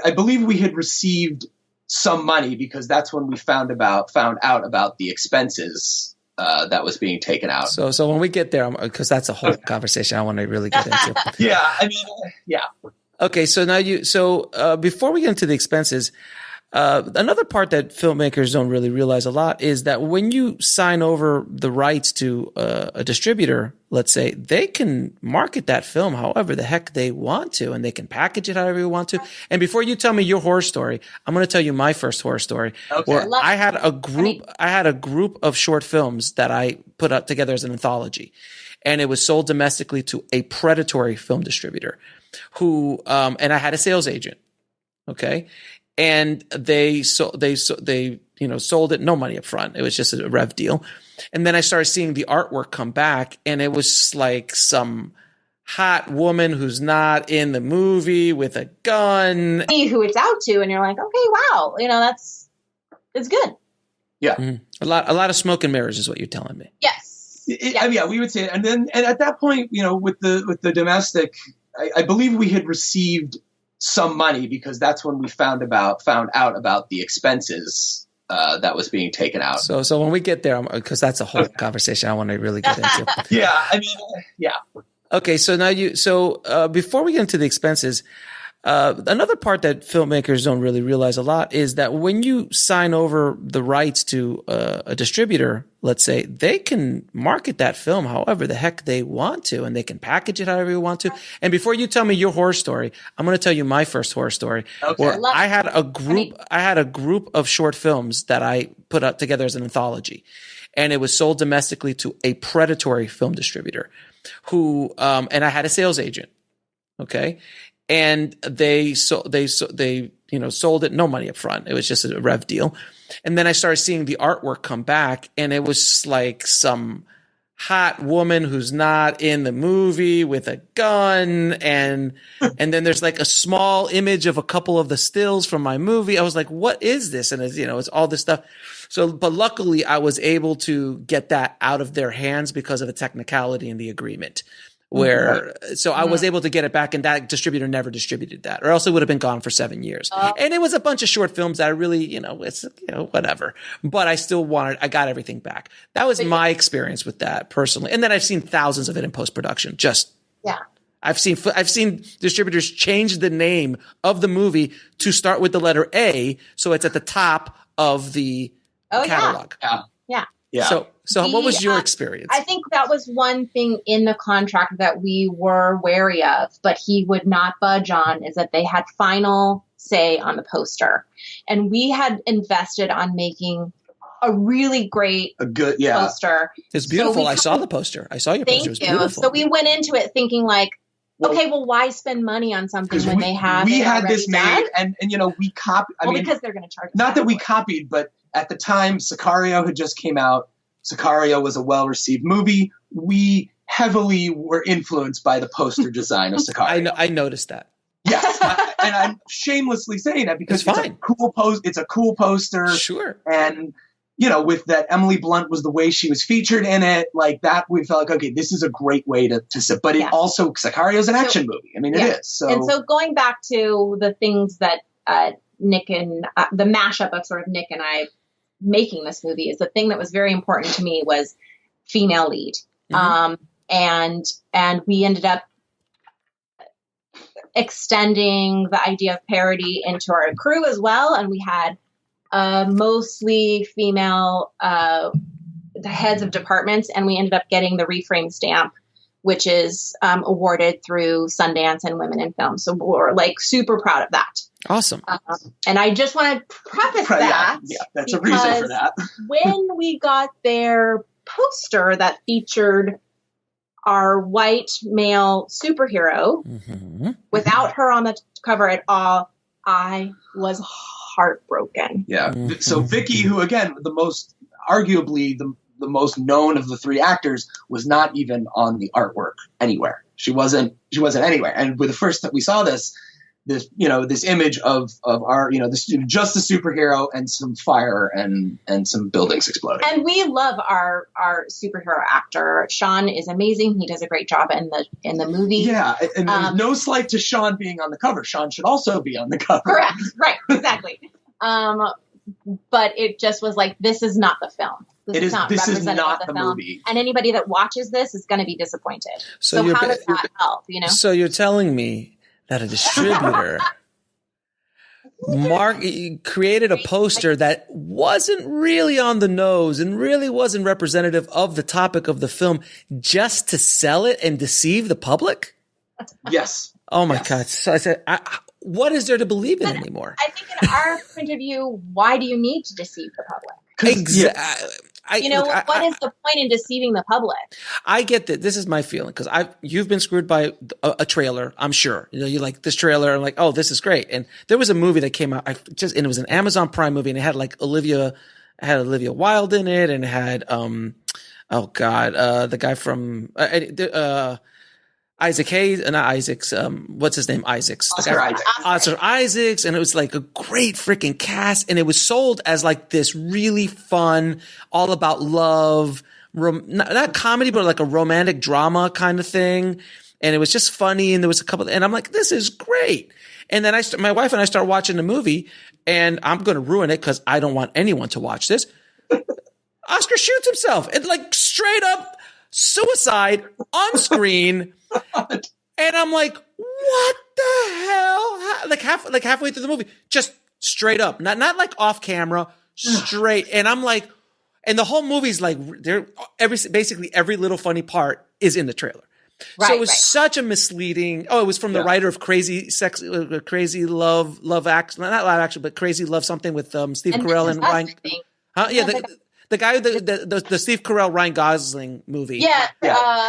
I believe we had received some money because that's when we found out about the expenses that was being taken out. So when we get there, because that's a whole conversation I want to really get into. Yeah. Okay, so now before we get into the expenses, another part that filmmakers don't really realize a lot is that when you sign over the rights to a distributor, let's say, they can market that film however the heck they want to, and they can package it however they want to. And before you tell me your horror story, I'm going to tell you my first horror story. Okay. Where I had a group of short films that I put up together as an anthology, and it was sold domestically to a predatory film distributor who, and I had a sales agent. Okay. And they sold it, no money up front. It was just a rev deal. And then I started seeing the artwork come back, and it was like some hot woman who's not in the movie with a gun. See who it's out to, and you're like, okay, wow, it's good. Yeah. Mm-hmm. A lot of smoke and mirrors is what you're telling me. Yes. Yeah, we would say it. And at that point, with the domestic, I believe we had received some money because that's when we found out about the expenses that was being taken out. So when we get there, because that's a whole conversation I want to really get into. Yeah. Okay, so now before we get into the expenses, another part that filmmakers don't really realize a lot is that when you sign over the rights to a distributor, let's say, they can market that film however the heck they want to, and they can package it however they want to. And before you tell me your horror story, I'm going to tell you my first horror story. Okay. Where I had a group of short films that I put up together as an anthology, and it was sold domestically to a predatory film distributor who, and I had a sales agent. Okay. And they sold it, no money up front. It was just a rev deal. And then I started seeing the artwork come back, and it was like some hot woman who's not in the movie with a gun. And then there's like a small image of a couple of the stills from my movie. I was like, what is this? And it's all this stuff. So, but luckily I was able to get that out of their hands because of a technicality in the agreement. So I was able to get it back, and that distributor never distributed that, or else it would have been gone for 7 years. And it was a bunch of short films that I really, whatever, but I got everything back. That was my experience with that personally. And then I've seen thousands of it in post-production. I've seen distributors change the name of the movie to start with the letter A, so it's at the top of the catalog. Yeah. So what was your experience? I think that was one thing in the contract that we were wary of, but he would not budge on, is that they had final say on the poster. And we had invested on making a really great poster. It's beautiful. I saw the poster. I saw your poster. It was beautiful. So we went into it thinking like, okay, well, why spend money on something when they have we it had this done? made, and we copied. Because they're going to charge us. Not that we copied, but at the time, Sicario had just came out. Sicario was a well-received movie. We heavily were influenced by the poster design of Sicario. I noticed that. Yes, and I'm shamelessly saying that because it's fine. It's a cool poster. Sure. And with that Emily Blunt was the way she was featured in it, like that, we felt like, okay, this is a great way to sit. But it also, Sicario is an action movie. I mean, it is. So. And so going back to the things that Nick and the mashup of sort of Nick and I making this movie is the thing that was very important to me was female lead. Mm-hmm. And we ended up extending the idea of parody into our crew as well. And we had mostly female the heads of departments, and we ended up getting the Reframe stamp, which is awarded through Sundance and Women in Film. So we're like super proud of that. Awesome. And I just want to preface that. Yeah, that's a reason for that. When we got their poster that featured our white male superhero without her on the cover at all, I was heartbroken. Yeah. So Vicky, who again, arguably the most known of the three actors, was not even on the artwork anywhere. She wasn't anywhere. And with the first that we saw this image of our, just the superhero and some fire and some buildings exploding. And we love our superhero actor. Sean is amazing. He does a great job in the movie. Yeah. And there's no slight to Sean being on the cover. Sean should also be on the cover. Correct. Right. Exactly. But it just was like, this is not the film. This is not the film. Movie. And anybody that watches this is going to be disappointed. So how does that help? So you're telling me that a distributor created a poster that wasn't really on the nose and really wasn't representative of the topic of the film just to sell it and deceive the public? Yes. Oh my God. So I said, what is there to believe in anymore? I think in our point of view, why do you need to deceive the public? Exactly. What is the point in deceiving the public? I get that. This is my feeling because you've been screwed by a trailer. I'm sure you like this trailer and like, oh, this is great. And there was a movie that came out and it was an Amazon Prime movie and it had like Olivia Wilde in it and it had the guy from Isaac Hayes, not Isaacs. What's his name? Isaacs. Oscar Isaacs. And it was like a great freaking cast. And it was sold as like this really fun, all about love, not comedy, but like a romantic drama kind of thing. And it was just funny. And there was a couple, and I'm like, this is great. And then my wife and I start watching the movie and I'm going to ruin it because I don't want anyone to watch this. Oscar shoots himself and like straight up suicide on screen. And I'm like, what the hell? Like halfway through the movie, just straight up, not like off camera, straight. And I'm like, and the whole movie's like, basically every little funny part is in the trailer. Right, so it was such a misleading. Oh, it was from the writer of Crazy Love Action, not Love Action, but Crazy Love something with Steve Carell and Ryan. Yeah, the guy who the Steve Carell Ryan Gosling movie. Yeah,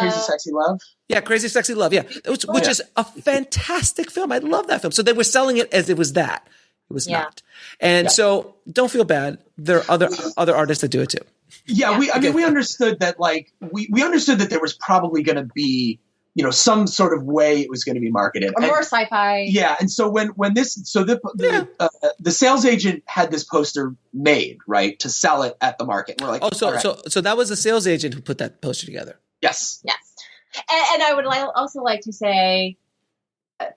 Crazy Sexy Love. Yeah, Crazy Sexy Love. Yeah, which is a fantastic film. I love that film. So they were selling it as it was that. It was not. And so don't feel bad. There are other artists that do it too. Yeah, we understood that. Like we understood that there was probably going to be some sort of way it was going to be marketed. Or more sci-fi. Yeah, and so the sales agent had this poster made, right, to sell it at the market. We're like, so that was the sales agent who put that poster together. Yes. And I would also like to say,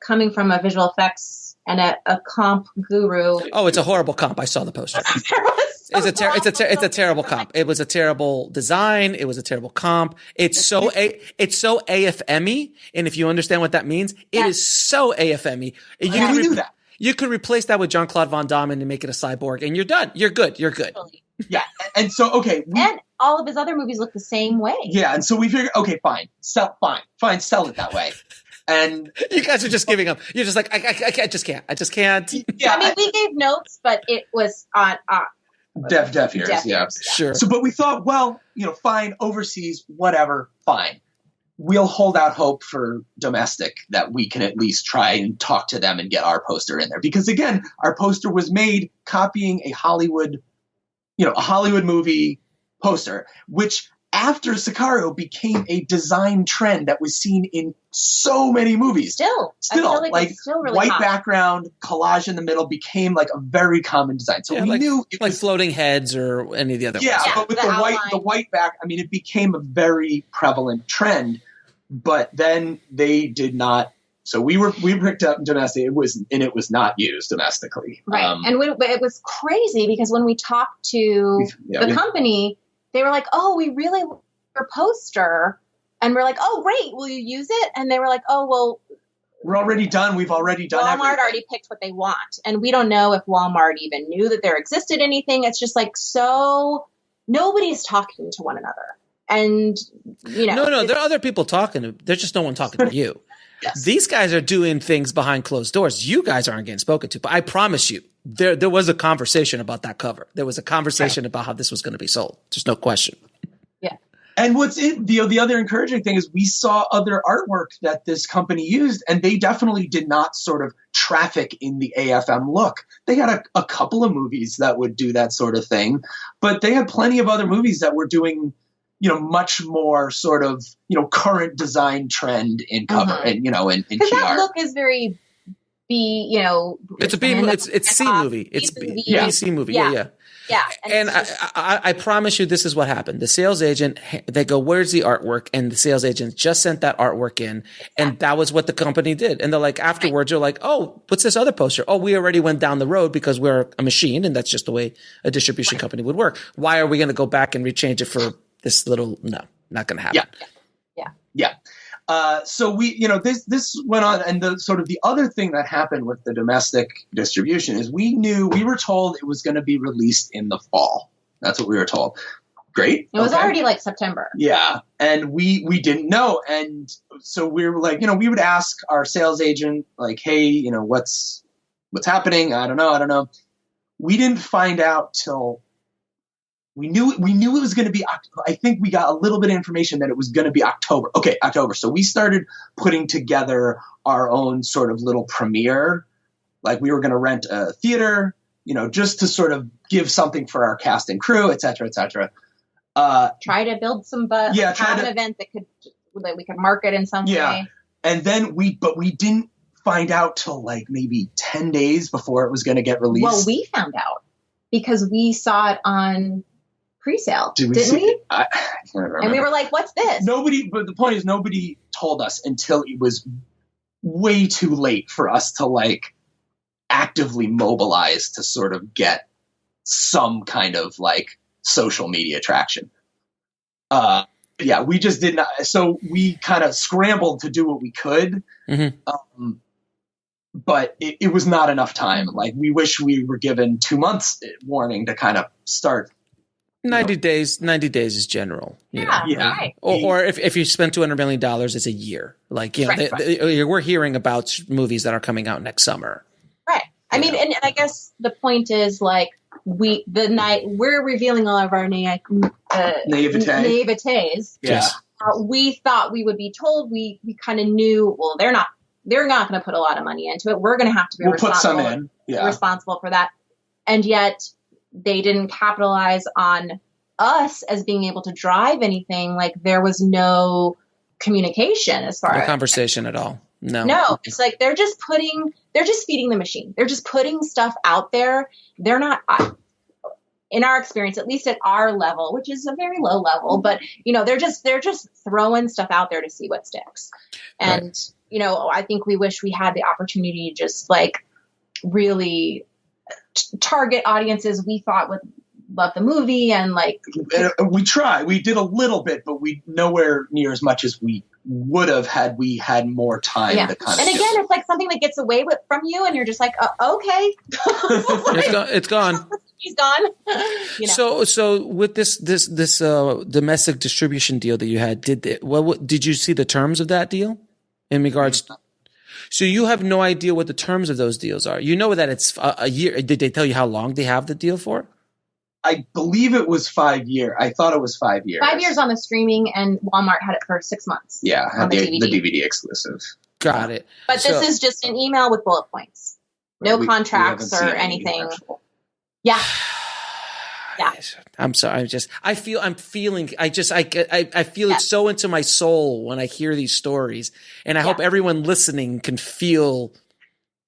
coming from a visual effects and a comp guru. Oh, it's a horrible comp. I saw the poster. It's a terrible comp. It was a terrible design. It was a terrible comp. It's so AFM-y. And if you understand what that means, it is so AFM-y. We knew that. You could replace that with Jean-Claude Van Damme and make it a cyborg, and you're done. You're good. Totally. Yeah. And so, okay. And all of his other movies look the same way. Yeah. And so we figured, okay, fine, sell it that way. And you guys are just giving up. You're just like, I just can't. Yeah, I mean, we gave notes, but it was on deaf ears. Yeah, sure. So, but we thought, well, fine, overseas, whatever, fine. We'll hold out hope for domestic that we can at least try and talk to them and get our poster in there. Because again, our poster was made copying a Hollywood movie poster, which after Sicario became a design trend that was seen in so many movies. Still, I feel like it's still really white hot. background, collage in the middle became like a very common design. So we knew it like was floating heads or any of the other ones. But with the white back, I mean, it became a very prevalent trend. But then they did not. So we picked up domestic. It was not used domestically. Right, but it was crazy because when we talked to the company, they were like, "Oh, we really like your poster," and we're like, "Oh, great, will you use it?" And they were like, "Oh, well, we're already done. We've already done. Walmart already picked what they want, and we don't know if Walmart even knew that there existed anything. It's just like so nobody's talking to one another, and no, there are other people talking. There's just no one talking to you." Yes. These guys are doing things behind closed doors. You guys aren't getting spoken to, but I promise you, there was a conversation about that cover. There was a conversation about how this was going to be sold. There's no question. Yeah. And the other encouraging thing is we saw other artwork that this company used, and they definitely did not sort of traffic in the AFM look. They had a couple of movies that would do that sort of thing, but they had plenty of other movies that were doing much more sort of, current design trend in cover and, in key that art. look is very it's a B movie. It's C movie. It's BC movie. Yeah. Yeah. And I promise you, this is what happened. The sales agent, they go, "Where's the artwork?" And the sales agent just sent that artwork in. And that was what the company did. And they're like, afterwards, you're like, "Oh, what's this other poster?" "Oh, we already went down the road because we're a machine. And that's just the way a distribution company would work. Why are we going to go back and rechange it for this little?" No, not going to happen. Yeah. So we, this went on, and the other thing that happened with the domestic distribution is we were told it was going to be released in the fall. That's what we were told. Great. It was already like September. Yeah. And we didn't know. And so we were like, we would ask our sales agent, like, "Hey, what's happening? I don't know. We didn't find out till we knew it was going to be, I think we got a little bit of information that it was going to be October. Okay, October. So we started putting together our own sort of little premiere. Like we were going to rent a theater, just to sort of give something for our cast and crew, et cetera, et cetera. Try to build some buzz. Have an event that we could market in some way. And then we didn't find out till like maybe 10 days before it was going to get released. Well, we found out because we saw it on pre-sale, didn't we? I can't remember. And we were like, "What's this?" But the point is, nobody told us until it was way too late for us to like actively mobilize to sort of get some kind of like social media traction. We just did not. So we kind of scrambled to do what we could. Mm-hmm. But it was not enough time. Like we wish we were given 2 months warning to kind of start. 90 days is general. Right. Or if you spend $200 million, it's a year. Like, we're hearing about movies that are coming out next summer. Right. I mean, and I guess the point is like we're revealing all of our naivetes. Yeah. We thought we would be told. We kind of knew. Well, they're not going to put a lot of money into it. We're going to have to be responsible for that. And yet they didn't capitalize on us as being able to drive anything. Like there was no communication as far as conversation at all. No, it's like they're just feeding the machine. They're just putting stuff out there. They're not, in our experience, at least at our level, which is a very low level, but they're just throwing stuff out there to see what sticks. And, I think we wish we had the opportunity to just like really target audiences we thought would love the movie and like. We tried. We did a little bit, but we nowhere near as much as we would have had we had more time to kind of. And again, it's like something that gets away from you, and you're just like, okay, it's gone. He's gone. So with this domestic distribution deal that you had, did you see the terms of that deal in regards? So you have no idea what the terms of those deals are. You know that it's a year. Did they tell you how long they have the deal for? I believe it was 5 years. I thought it was 5 years. 5 years on the streaming, and Walmart had it for 6 months. Yeah, had the DVD exclusive. Got it. But this is just an email with bullet points. No contracts or anything. Yeah. I'm sorry. I feel it so into my soul when I hear these stories, and I hope everyone listening can feel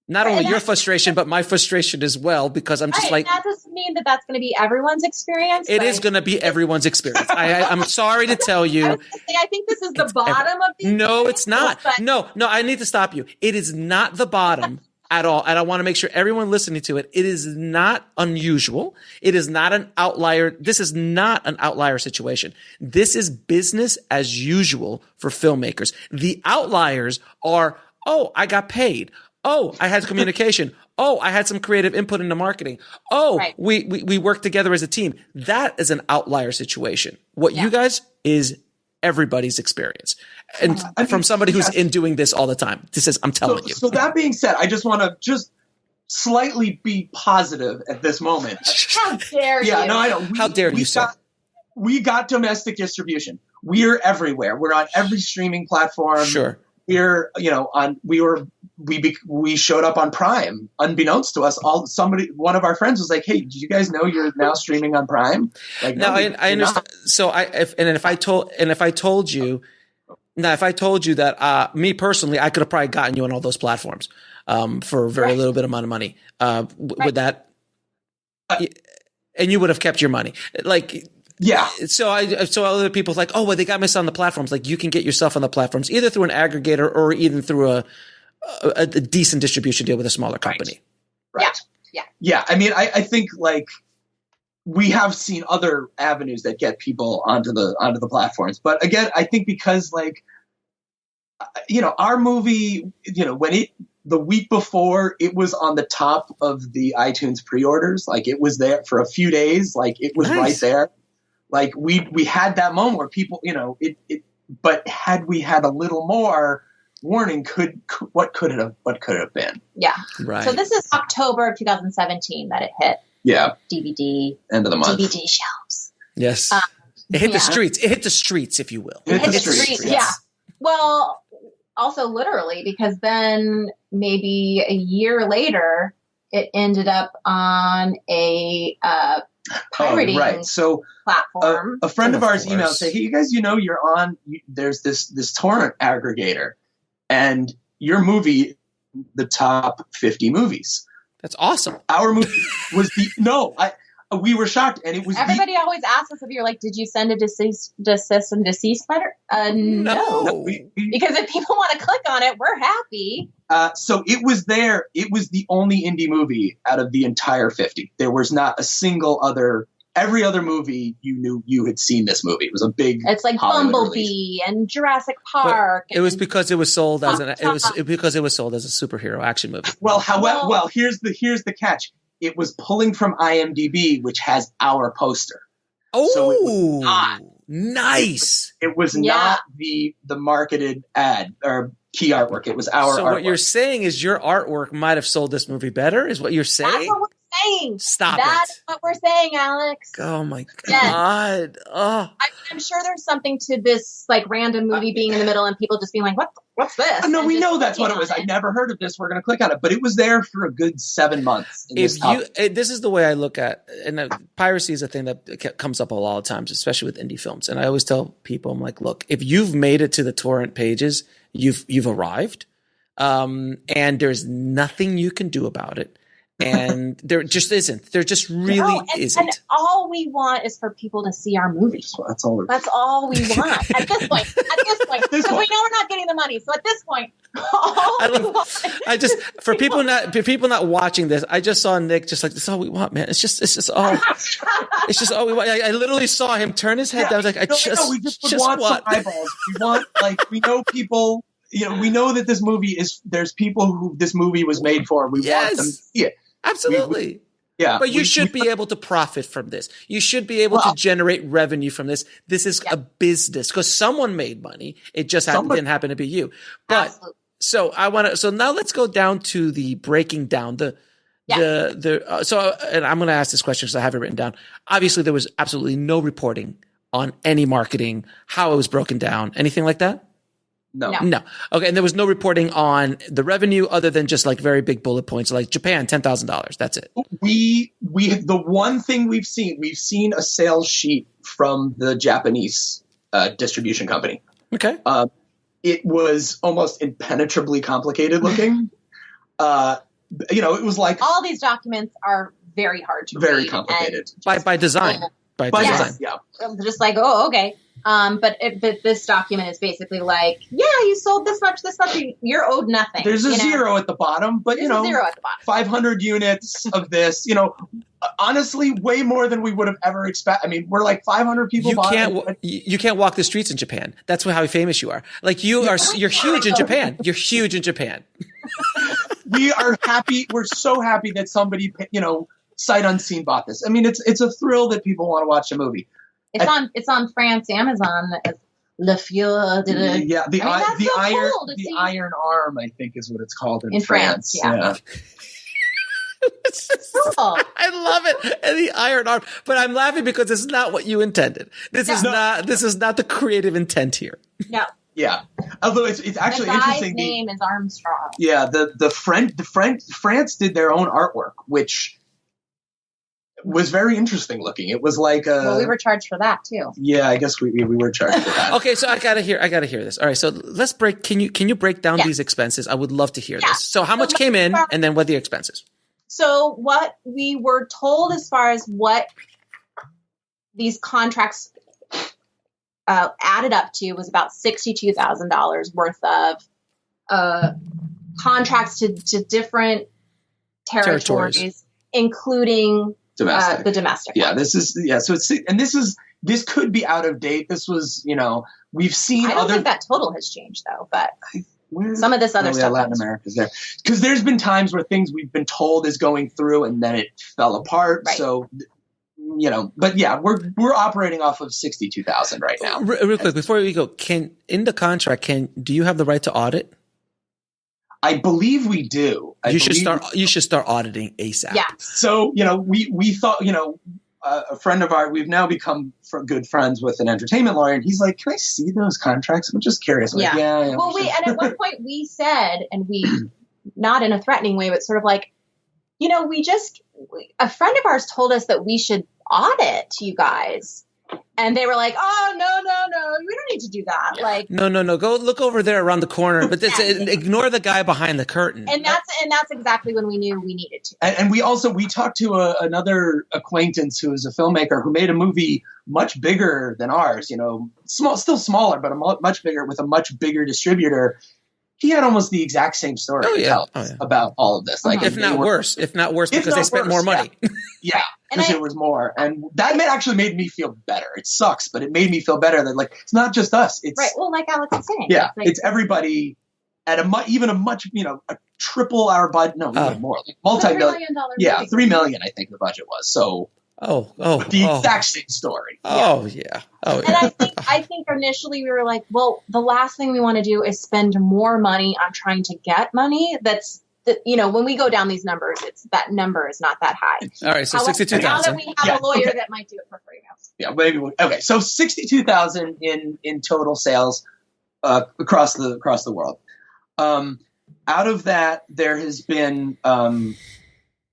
not only your frustration, but my frustration as well, because I'm just that doesn't mean that that's going to be everyone's experience. It is going to be everyone's experience. I'm sorry to tell you. I think this is the bottom of the. No, it's not. No, I need to stop you. It is not the bottom at all. And I want to make sure everyone listening to it, it is not unusual. It is not an outlier. This is not an outlier situation. This is business as usual for filmmakers. The outliers are, oh, I got paid. Oh, I had communication. Oh, I had some creative input into marketing. Oh, we worked together as a team. That is an outlier situation. What you guys is everybody's experience. And from somebody who's in doing this all the time. This is, I'm telling you. So that being said, I just want to just slightly be positive at this moment. How dare you? Yeah, no, I know. How dare you, sir? We got domestic distribution. We're everywhere. We're on every streaming platform. Sure. We showed up on Prime, unbeknownst to us. One of our friends was like, "Hey, did you guys know you're now streaming on Prime?" Like, no, I understand. So if I told you that me personally, I could have probably gotten you on all those platforms for a very little bit amount of money. Would that, and you would have kept your money, like. Yeah. So other people like, oh, well, they got me on the platforms. Like, you can get yourself on the platforms either through an aggregator or even through a decent distribution deal with a smaller company. Right. Yeah. I mean, I think like we have seen other avenues that get people onto the platforms, but again, I think because like, our movie, when the week before it was on the top of the iTunes pre-orders, like it was there for a few days, like it was right there. Like we had that moment where people, but had we had a little more warning, what could it have been? Yeah. Right. So this is October of 2017 that it hit. Yeah. DVD. End of the month. DVD shelves. Yes. It hit the streets. It hit the streets, if you will. It hit the streets. Yeah. Well, also literally, because then maybe a year later, it ended up on a pirating platform. A friend of ours emailed saying, "Hey, you guys, you're on. There's this torrent aggregator, and your movie, the top 50 movies. That's awesome. Our movie was we were shocked, and it was. Everybody always asks us if you're like, did you send a desist letter? No. Because if people want to click on it, we're happy. So it was there. It was the only indie movie out of the entire 50. There was not a single other. Every other movie you knew you had seen this movie. It was a big. It's like Hollywood Bumblebee release. and Jurassic Park. It was because it was sold as because it was sold as a superhero action movie. Well, here's the catch. It was pulling from IMDb, which has our poster. Oh, so it was not, nice. It was not the marketed ad or key artwork. It was our artwork. So what you're saying is your artwork might have sold this movie better, is what you're saying? That's what we're saying. Stop That's what we're saying, Alex. Oh, my God. Yes. Oh. I'm sure there's something to this like random movie being in the middle and people just being like, what's this? No, we know that's what it was. I never heard of this. We're going to click on it. But it was there for a good 7 months. This is the way I look at, and piracy is a thing that comes up a lot of times, especially with indie films. And I always tell people, I'm like, look, if you've made it to the torrent pages, you've arrived, and there's nothing you can do about it. And there just isn't. There just really isn't. And all we want is for people to see our movies. That's all we want at this point. Because we know we're not getting the money. So at this point, for people not watching this, I just saw Nick just like, this is all we want, man. It's just all we want. I literally saw him turn his head down. I was like, we just want some eyeballs. We want we know people. We know that this movie there's people who this movie was made for. We want them to see it. Absolutely. But you should be able to profit from this. You should be able to generate revenue from this. This is a business because someone made money. It just didn't happen to be you. But so now let's go down to the breaking down and I'm going to ask this question because I have it written down. Obviously there was absolutely no reporting on any marketing, how it was broken down, anything like that. No. No. Okay. And there was no reporting on the revenue other than just like very big bullet points, like Japan, $10,000. That's it. We the one thing we've seen a sales sheet from the Japanese distribution company. Okay. It was almost impenetrably complicated looking. It was like all these documents are very hard to very read complicated by design. By design. Yeah. Just like, oh, okay. But this document is basically like, yeah, you sold this much, you're owed nothing. There's a zero at the bottom, but There's a zero at the bottom. 500 units of this, honestly, way more than we would have ever expected. I mean, we're like 500 people. You can't walk the streets in Japan. That's how famous you are. Like you're huge in Japan. You're huge in Japan. We are happy. We're so happy that somebody, sight unseen bought this. I mean, it's a thrill that people want to watch a movie. It's on France Amazon. Le Fieur de la... Yeah, the Iron Arm, I think, is what it's called in France. Yeah. Cool. I love it. And the Iron Arm, but I'm laughing because it's not what you intended. This is not the creative intent here. No. Yeah, although it's actually interesting. The guy's name is Armstrong. Yeah, the France did their own artwork, which was very interesting looking. It was like we were charged for that too. Yeah, I guess we were charged for that. Okay, so I gotta hear this. All right, so let's break. Can you break down these expenses? I would love to hear this. So how much came in, and then what are the expenses? So what we were told as far as what these contracts added up to was about $62,000 worth of contracts to different territories. Including the domestic. Yeah, ones. This could be out of date. This was, we've seen I don't think that total has changed though, but some of this other stuff. Latin America's there. Because there's been times where things we've been told is going through and then it fell apart. Right. So, but yeah, we're operating off of 62,000 right now. Real quick, before we go, in the contract, do you have the right to audit? I believe we do. You should start auditing ASAP. Yeah. So, we thought, a friend of ours, we've now become good friends with an entertainment lawyer, and he's like, "Can I see those contracts? I'm just curious." I'm like, yeah. Well, and at one point we said, and we, not in a threatening way, but sort of like, a friend of ours told us that we should audit you guys. And they were like, "Oh, no, we don't need to do that." Like, no, go look over there around the corner. But ignore the guy behind the curtain. And that's exactly when we knew we needed to. And we talked to another acquaintance who is a filmmaker who made a movie much bigger than ours. Still smaller, but much bigger with a much bigger distributor. He had almost the exact same story to tell about all of this. Like, if not worse, because they spent more money. Yeah. Because it was more, and that actually made me feel better. It sucks, but it made me feel better that it's not just us. It's right. Well, like Alex is saying, yeah, it's everybody at a triple our budget. No, even more, multi-million. Yeah, $3 million. I think the budget was. So the exact same story. Yeah. And I think initially we were like, well, the last thing we want to do is spend more money on trying to get money. When we go down these numbers, that number is not that high. All right, so 62,000. Now that we have a lawyer that might do it for free. Yeah, maybe. Okay, so 62,000 in total sales across the world. Out of that, there has been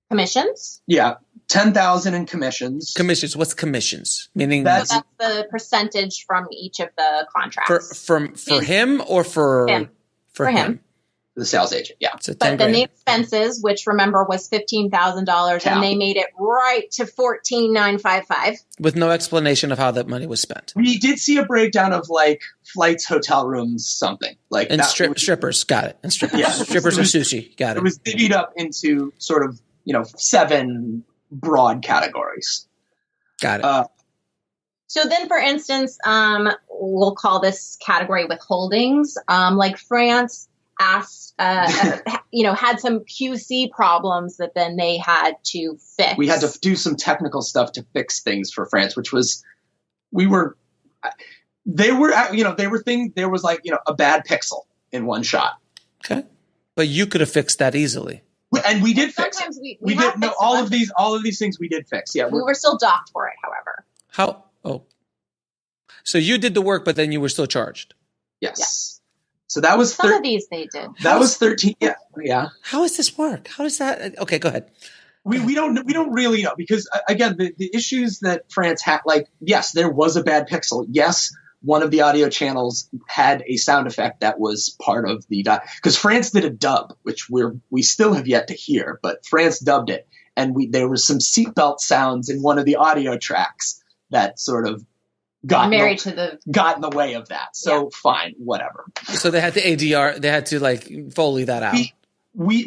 commissions. Yeah, 10,000 in commissions. Commissions. What's commissions? Meaning that's the percentage from each of the contracts. For him or for him? For him. The sales agent, yeah. So but then the expenses, which remember was $15,000, and they made it right to $14,955 with no explanation of how that money was spent. We did see a breakdown of flights, hotel rooms, something like and strippers. Got it. And strippers, strippers and sushi. Got it. It was divvied up into sort of 7 broad categories. Got it. So then, for instance, we'll call this category withholdings. Like France asked, had some QC problems that then they had to fix. We had to do some technical stuff to fix things for France, which was, there was a bad pixel in one shot. Okay. But you could have fixed that easily. And we did fix it. We did all of these things we did fix. Yeah. We were still docked for it, however. So you did the work, but then you were still charged. Yes. So that was some of these they did. That was 13. Yeah, yeah. How does this work? How does that? Okay, go ahead. We don't really know because again the issues that France had, like, yes, there was a bad pixel. Yes, one of the audio channels had a sound effect that was part of the because France did a dub, which we still have yet to hear, but France dubbed it, and there was some seatbelt sounds in one of the audio tracks that sort of got in the way of that. So fine, whatever. So they had the ADR. They had to like Foley that out. We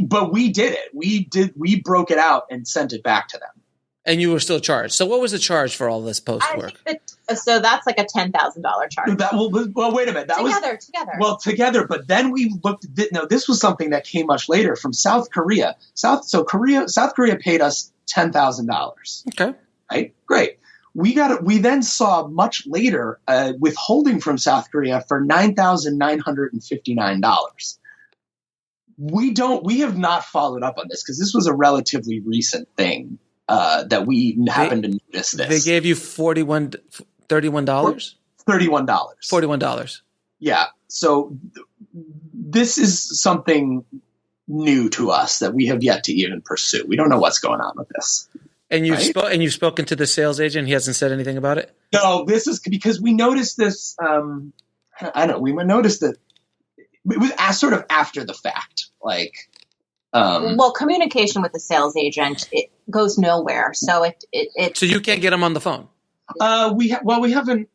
did it. We broke it out and sent it back to them. And you were still charged. So what was the charge for all this post work? So that's like a $10,000 charge. Well, wait a minute. Together. Together. But then we looked. No, this was something that came much later from South Korea. South Korea paid us $10,000. Okay. Right. Great. We then saw much later withholding from South Korea for $9,959. We have not followed up on this because this was a relatively recent thing that we happened to notice this. They gave you $31? $41. Yeah. So this is something new to us that we have yet to even pursue. We don't know what's going on with this. And you've spoken to the sales agent. He hasn't said anything about it. No, this is because we noticed this. I don't know. We noticed that it was sort of after the fact. Like, well, communication with the sales agent, it goes nowhere. So so you can't get him on the phone. We haven't.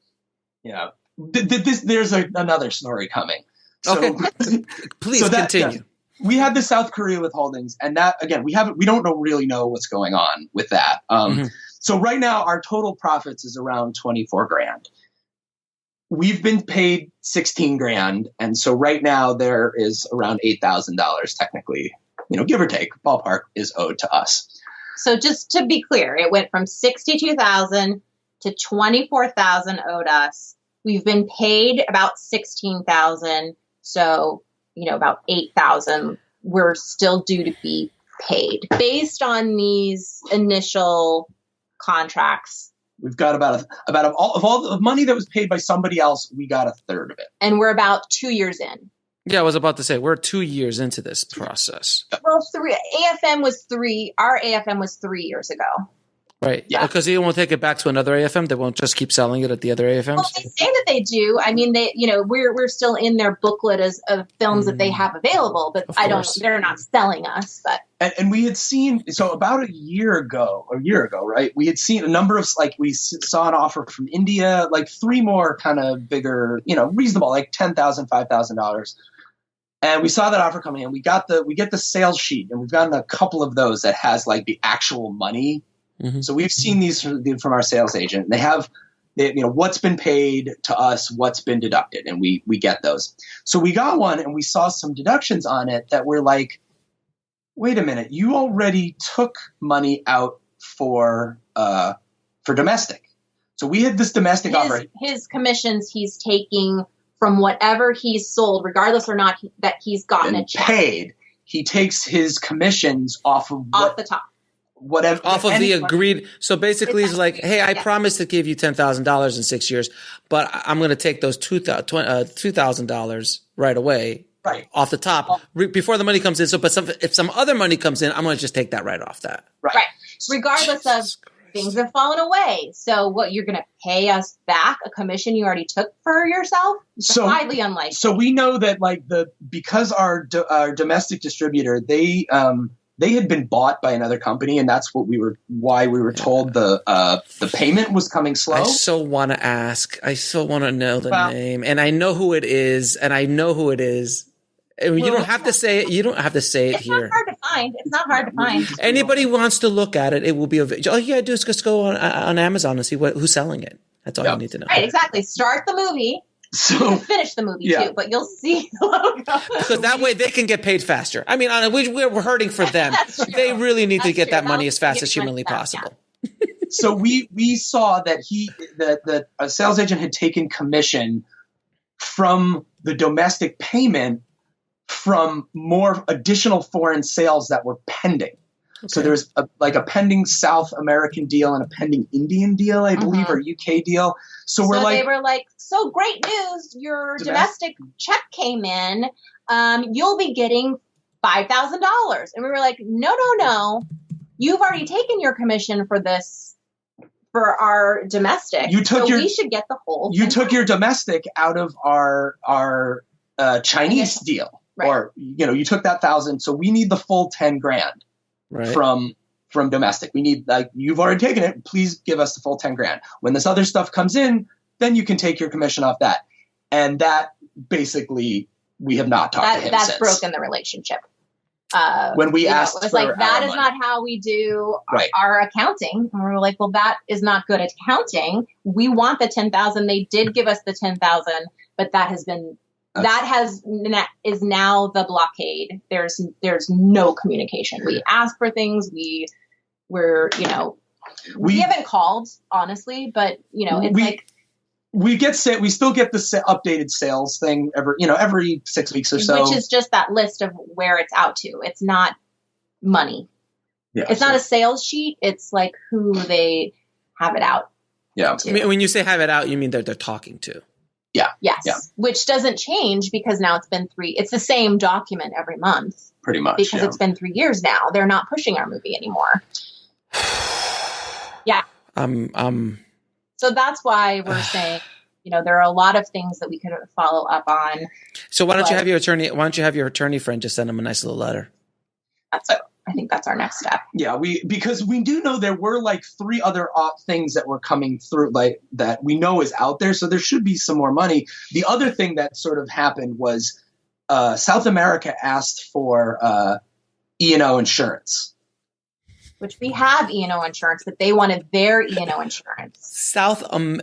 Yeah. There's another story coming. So, okay. Please continue. Yeah. We had the South Korea withholdings, and that again, we don't really know what's going on with that. So right now, our total profits is around $24,000. We've been paid $16,000, and so right now there is around $8,000 technically, give or take, ballpark, is owed to us. So just to be clear, it went from $62,000 to $24,000 owed us. We've been paid about $16,000, so about $8,000 we're still due to be paid based on these initial contracts. We've got about all the money that was paid by somebody else, we got a third of it. And we're about 2 years in. Yeah, I was about to say, we're 2 years into this process. Well, our AFM was 3 years ago. Right. Yeah. Because they won't take it back to another AFM. They won't just keep selling it at the other AFMs. Well, they say that they do. I mean, we're still in their booklet of films that they have available, but they're not selling us. But and we had seen, so about a year ago, right? We had seen a number of, like, we saw an offer from India, like 3 more kind of bigger, reasonable, like $10,000, $5,000. And we saw that offer coming in. We get the sales sheet, and we've gotten a couple of those that has like the actual money. Mm-hmm. So we've seen these from our sales agent. They have, what's been paid to us, what's been deducted, and we get those. So we got one, and we saw some deductions on it that were like, wait a minute, you already took money out for domestic. So we had this domestic offer. His commissions he's taking from whatever he's sold, regardless or not that he's gotten a check. Paid. He takes his commissions off the top. Whatever, off of the agreed. So basically, he's like, "Hey, I promised to give you $10,000 in 6 years, but I'm going to take those $2,000 right away, right off the top before the money comes in. So, but if some other money comes in, I'm going to just take that right off that. Right. Regardless of things have fallen away. So, what you're going to pay us back a commission you already took for yourself? It's highly unlikely. So we know that because our domestic distributor, they had been bought by another company, and that's why we were told the payment was coming slow. I so want to ask. I so want to know the name, and I know who it is, and you don't have to say it. You don't have to say it here. It's not hard to find. Anybody wants to look at it, it will be all you gotta do is just go on Amazon and see who's selling it. That's all you need to know. Right, exactly. Start the movie. So finish the movie too, but you'll see the logo. Because that way they can get paid faster. I mean, we're hurting for them. They really need to get that money as fast as humanly possible. So we saw that that a sales agent had taken commission from the domestic payment from more additional foreign sales that were pending. So there's a pending South American deal and a pending Indian deal, I believe, or UK deal. So they were like, so great news, your domestic check came in. You'll be getting $5,000. And we were like, no. You've already taken your commission for this, for our domestic. We should get the whole thing. You took your domestic out of our Chinese deal. Right. Or, you took that 1,000. So we need the full 10 grand from domestic. We need, you've already taken it. Please give us the full 10 grand. When this other stuff comes in, then you can take your commission off that. And that basically, we have not talked to him since. That's broken the relationship. When we asked, it was like, that is not how we do our accounting. And we were like, well, that is not good accounting. We want the 10,000. They did give us the 10,000, but that is now the blockade. There's no communication. We ask for things. We haven't called, honestly, but we still get the updated sales thing every 6 weeks or so, which is just that list of where it's out to. It's not money. Yeah, it's not a sales sheet. It's like who they have it out. Yeah. To. When you say have it out, you mean that they're talking to. Yeah. Yes. Yeah. Which doesn't change because now it's been it's the same document every month. Pretty much. Because it's been 3 years now. They're not pushing our movie anymore. Yeah. So that's why we're saying, there are a lot of things that we could follow up on. So why don't you have your attorney friend just send him a nice little letter? I think that's our next step. Yeah, because we do know there were 3 other things that were coming through that we know is out there. So there should be some more money. The other thing that sort of happened was South America asked for E&O insurance. Which we have E&O insurance, but they wanted their E&O insurance.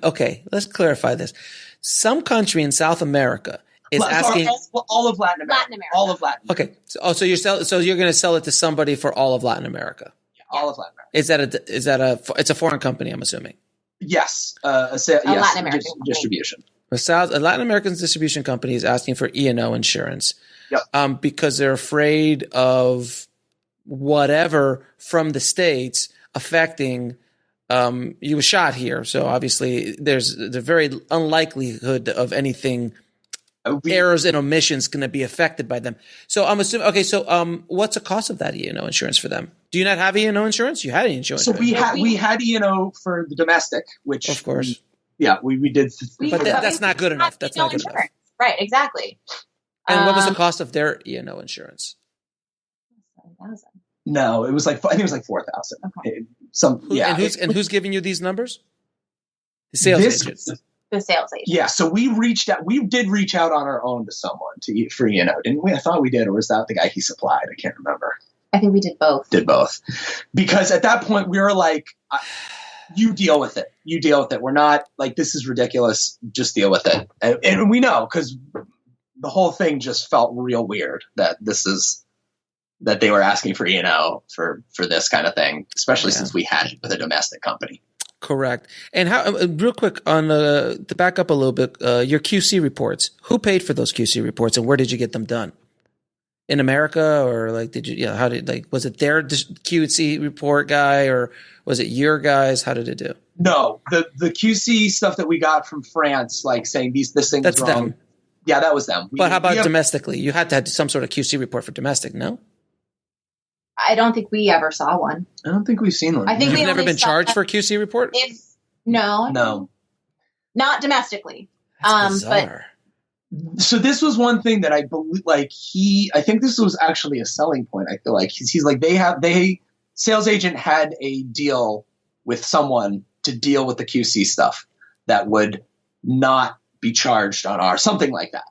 Okay, let's clarify this. Some country in South America is asking all of Latin America. All of Latin America. Okay. So you're going to sell it to somebody for all of Latin America. Yeah, all of Latin America. It's a foreign company, I'm assuming. Yes. Latin American distribution. A Latin American distribution company is asking for E&O insurance. Yep. Because they're afraid of whatever from the States affecting you was shot here. So obviously there's the very unlikelihood of anything errors and omissions going to be affected by them. So I'm assuming, what's the cost of that E&O insurance for them? Do you not have E&O insurance? You had insurance. So we had E&O for the domestic, which of course, we did. But that's not good enough. That's not good enough. Right. Exactly. And what was the cost of their E&O insurance? $7,000. No, it was I think it was $4,000. Okay. And who's giving you these numbers? The sales agents. The sales agent. Yeah, so we did reach out on our own to someone for E&O, didn't we? I thought we did, or was that the guy he supplied? I can't remember. I think we did both. Because at that point we were like, you deal with it. We're not this is ridiculous. Just deal with it. And we know because the whole thing just felt real weird that they were asking for E&O for this kind of thing, especially since we had it with a domestic company. Correct. And how, real quick, to back up a little bit, your QC reports. Who paid for those QC reports, and where did you get them done? In America, or was it their QC report guy, or was it your guys? How did it do? No, the QC stuff that we got from France, saying this thing that's was wrong. Them. Yeah, that was them. But how about domestically? You had to have some sort of QC report for domestic, no? I don't think we ever saw one. I don't think we've seen one. I think you've never been charged for a QC report? No. Not domestically. That's bizarre. So this was one thing that I believe, I think this was actually a selling point. I feel like he's like, sales agent had a deal with someone to deal with the QC stuff that would not be charged on something like that.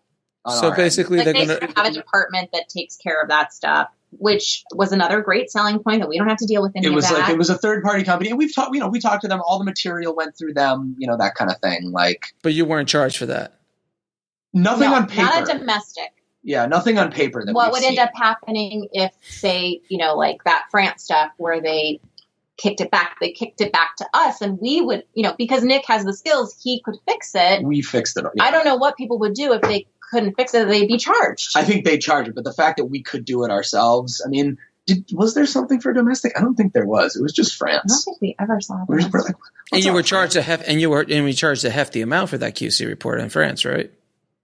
So basically they sort of have a department that takes care of that stuff, which was another great selling point that we don't have to deal with any of that. It was a third party company, and we talked to them. All the material went through them, that kind of thing. But you weren't charged for that. Nothing on paper. Not a domestic. Yeah, nothing on paper. What would end up happening if, say, that France stuff where they kicked it back to us, and we would, because Nick has the skills, he could fix it. We fixed it. Yeah. I don't know what people would do if they couldn't fix it. They'd be charged. I think they'd charge it, but the fact that we could do it ourselves, I mean, Was there something for domestic? I don't think there was. It was just France. I don't think we ever saw We're that. like, And you up, were charged France? we charged a hefty amount for that QC report in France, right?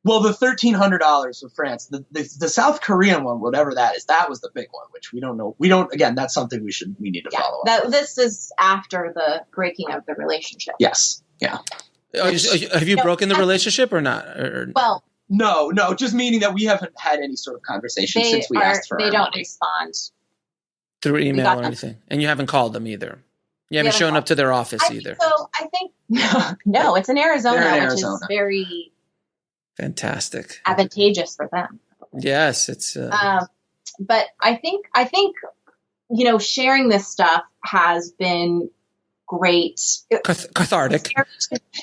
Well, the $1,300 for France, the South Korean one, whatever that is, that was the big one, which we don't know. Again, that's something we need to follow up. This is after the breaking of the relationship. Yes. Yeah. Have you broken the relationship or not? Well, No, just meaning that we haven't had any sort of conversation since we asked for they our don't money. respond. Through email or them. anything? And you haven't called them either? You haven't haven't shown called. up to their office either? I think no, it's in Arizona, They're in which Arizona. is very Fantastic. advantageous for them. Yes, it's... But I think sharing this stuff has been great. cathartic.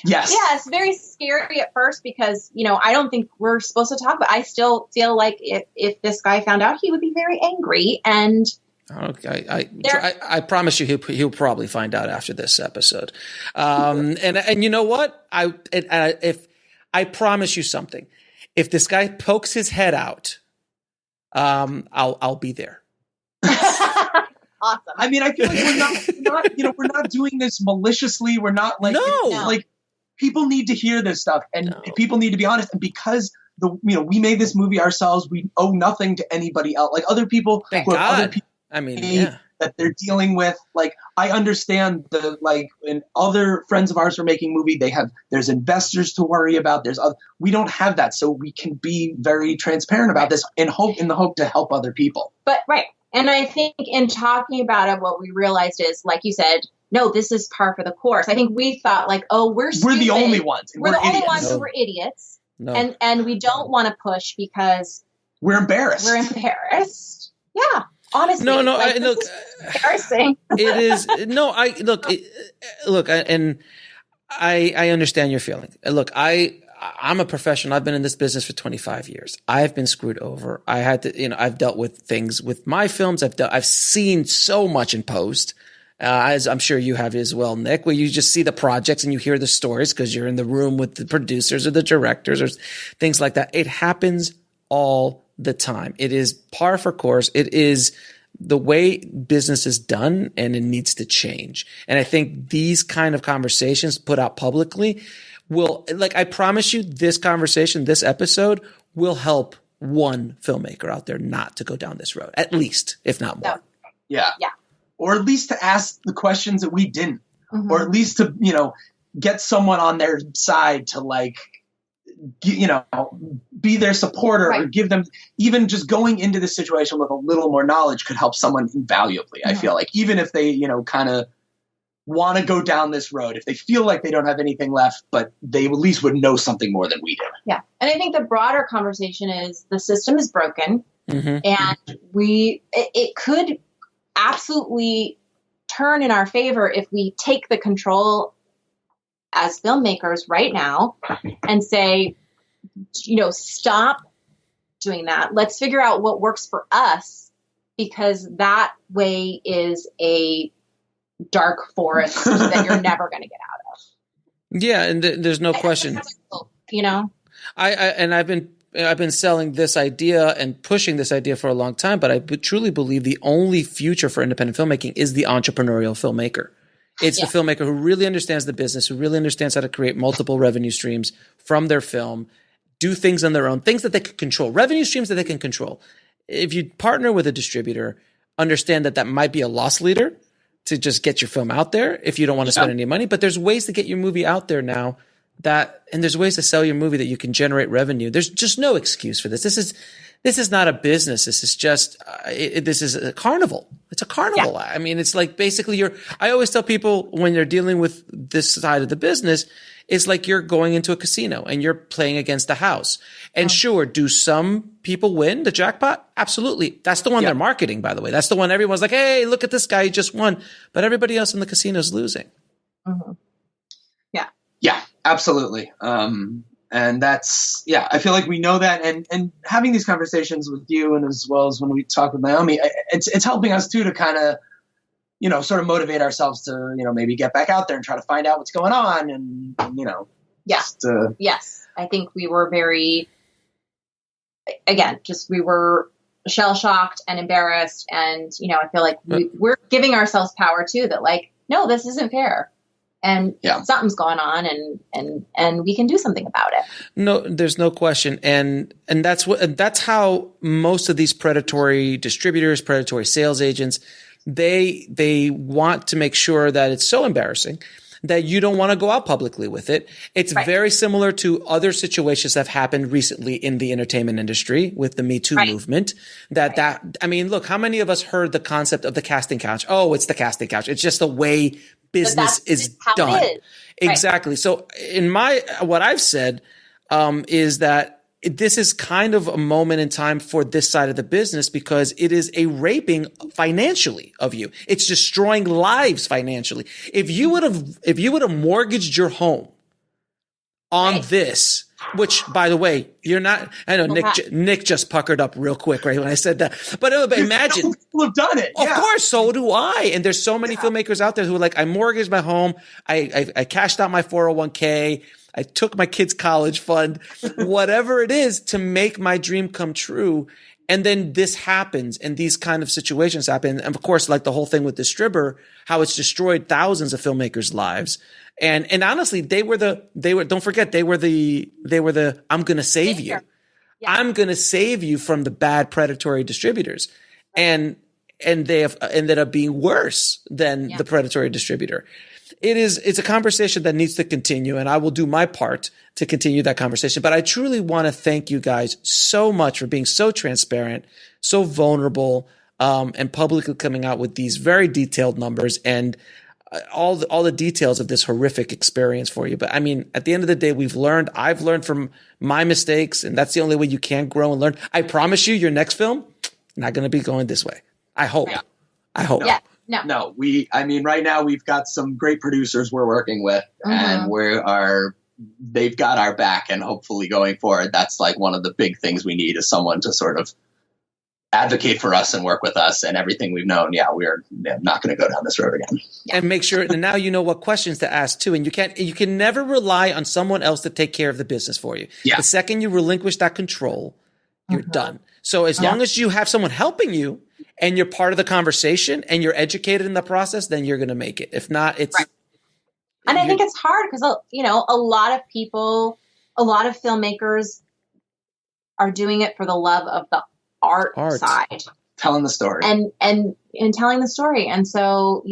Yes. Yeah, it's very scary at first because, I don't think we're supposed to talk, but I still feel like if this guy found out, he would be very angry. And Okay, I promise you he'll probably find out after this episode. And you know what? I promise you something. If this guy pokes his head out, I'll be there. awesome. I mean, I feel like we're not doing this maliciously. We're not like, like people need to hear this stuff and people need to be honest. And because we made this movie ourselves, we owe nothing to anybody else. Like other people, Thank God. I mean, that they're dealing with. Like, I understand when other friends of ours are making movie, there's investors to worry about. We don't have that. So we can be very transparent about this in the hope to help other people. But right. And I think in talking about it, what we realized is, like you said, no, this is par for the course. I think we thought we're the only ones. We're the only idiots. ones who were idiots. No. And we don't want to push because we're embarrassed. Yeah. Honestly, No, this is embarrassing. It is. No, and I understand your feeling. Look, I'm a professional. I've been in this business for 25 years. I've been screwed over. I had to, I've dealt with things with my films. I've seen so much in post, as I'm sure you have as well, Nick, where you just see the projects and you hear the stories because you're in the room with the producers or the directors or things like that. It happens all the time. It is par for course. It is the way business is done and it needs to change. And I think these kind of conversations put out publicly will, I promise you, this conversation, this episode will help one filmmaker out there not to go down this road, at least, if not more. Yeah. Or at least to ask the questions that we didn't, or at least to, get someone on their side to be their supporter or give them, even just going into the situation with a little more knowledge could help someone invaluably. I feel like even if they, kind of want to go down this road, if they feel like they don't have anything left, but they at least would know something more than we do. Yeah. And I think the broader conversation is the system is broken and it could absolutely turn in our favor if we take the control as filmmakers right now and say, stop doing that. Let's figure out what works for us, because that way is a dark forest that you're never going to get out of. Yeah. And there's no question, I've been selling this idea and pushing this idea for a long time, but I truly believe the only future for independent filmmaking is the entrepreneurial filmmaker. It's the filmmaker who really understands the business, who really understands how to create multiple revenue streams from their film, do things on their own, things that they can control, revenue streams that they can control. If you partner with a distributor, understand that might be a loss leader to just get your film out there if you don't want to spend any money. But there's ways to get your movie out there now and there's ways to sell your movie that you can generate revenue. There's just no excuse for this. This is not a business. This is just, this is a carnival. It's a carnival. Yeah. I mean, it's like basically I always tell people when they're dealing with this side of the business, it's like you're going into a casino and you're playing against the house. And sure, do some people win the jackpot? Absolutely. That's the one they're marketing, by the way. That's the one everyone's like, hey, look at this guy, he just won. But everybody else in the casino is losing. Mm-hmm. Yeah, absolutely. And that's, I feel like we know that. And having these conversations with you and as well as when we talk with Naomi, it's helping us too to kind of, sort of motivate ourselves to, maybe get back out there and try to find out what's going on. And Yes. I think we were very, again, we were shell shocked and embarrassed. And, I feel like we're giving ourselves power too, that like, no, this isn't fair. And something's going on and we can do something about it. No, there's no question. And that's how most of these predatory distributors, predatory sales agents, they want to make sure that it's so embarrassing that you don't want to go out publicly with it. It's very similar to other situations that have happened recently in the entertainment industry with the Me Too movement. I mean, look, how many of us heard the concept of the casting couch? Oh, it's the casting couch. It's just the way business is done. Exactly. So what I've said is that this is kind of a moment in time for this side of the business because it is a raping financially of you. It's destroying lives financially. If you would have mortgaged your home on this, which by the way, you're not, I know Nick just puckered up real quick, right? When I said that, but imagine people have done it. Of course. So do I. And there's so many filmmakers out there who are like, I mortgaged my home. I cashed out my 401k. I took my kids' college fund, whatever it is to make my dream come true. And then this happens and these kind of situations happen. And of course, like the whole thing with Distributor, how it's destroyed thousands of filmmakers' lives. And honestly, don't forget, they were the I'm going to save you. Yeah. I'm going to save you from the bad predatory distributors. And they have ended up being worse than the predatory distributor. It's a conversation that needs to continue, and I will do my part to continue that conversation. But I truly want to thank you guys so much for being so transparent, so vulnerable, and publicly coming out with these very detailed numbers and all the details of this horrific experience for you. But I mean, at the end of the day, I've learned from my mistakes, and that's the only way you can grow and learn. I promise you, your next film, not going to be going this way. I hope. Yeah. I hope. Yeah. No, right now we've got some great producers we're working with and they've got our back, and hopefully going forward, that's like one of the big things we need is someone to sort of advocate for us and work with us and everything we've known. Yeah, we're not going to go down this road again. And make sure, and now you know what questions to ask too. And you can never rely on someone else to take care of the business for you. Yeah. The second you relinquish that control, you're done. So as long as you have someone helping you, and you're part of the conversation and you're educated in the process, then you're going to make it. If not, it's. Right. And I think it's hard because, a lot of people, a lot of filmmakers are doing it for the love of the art side. Telling the story. And telling the story. And so,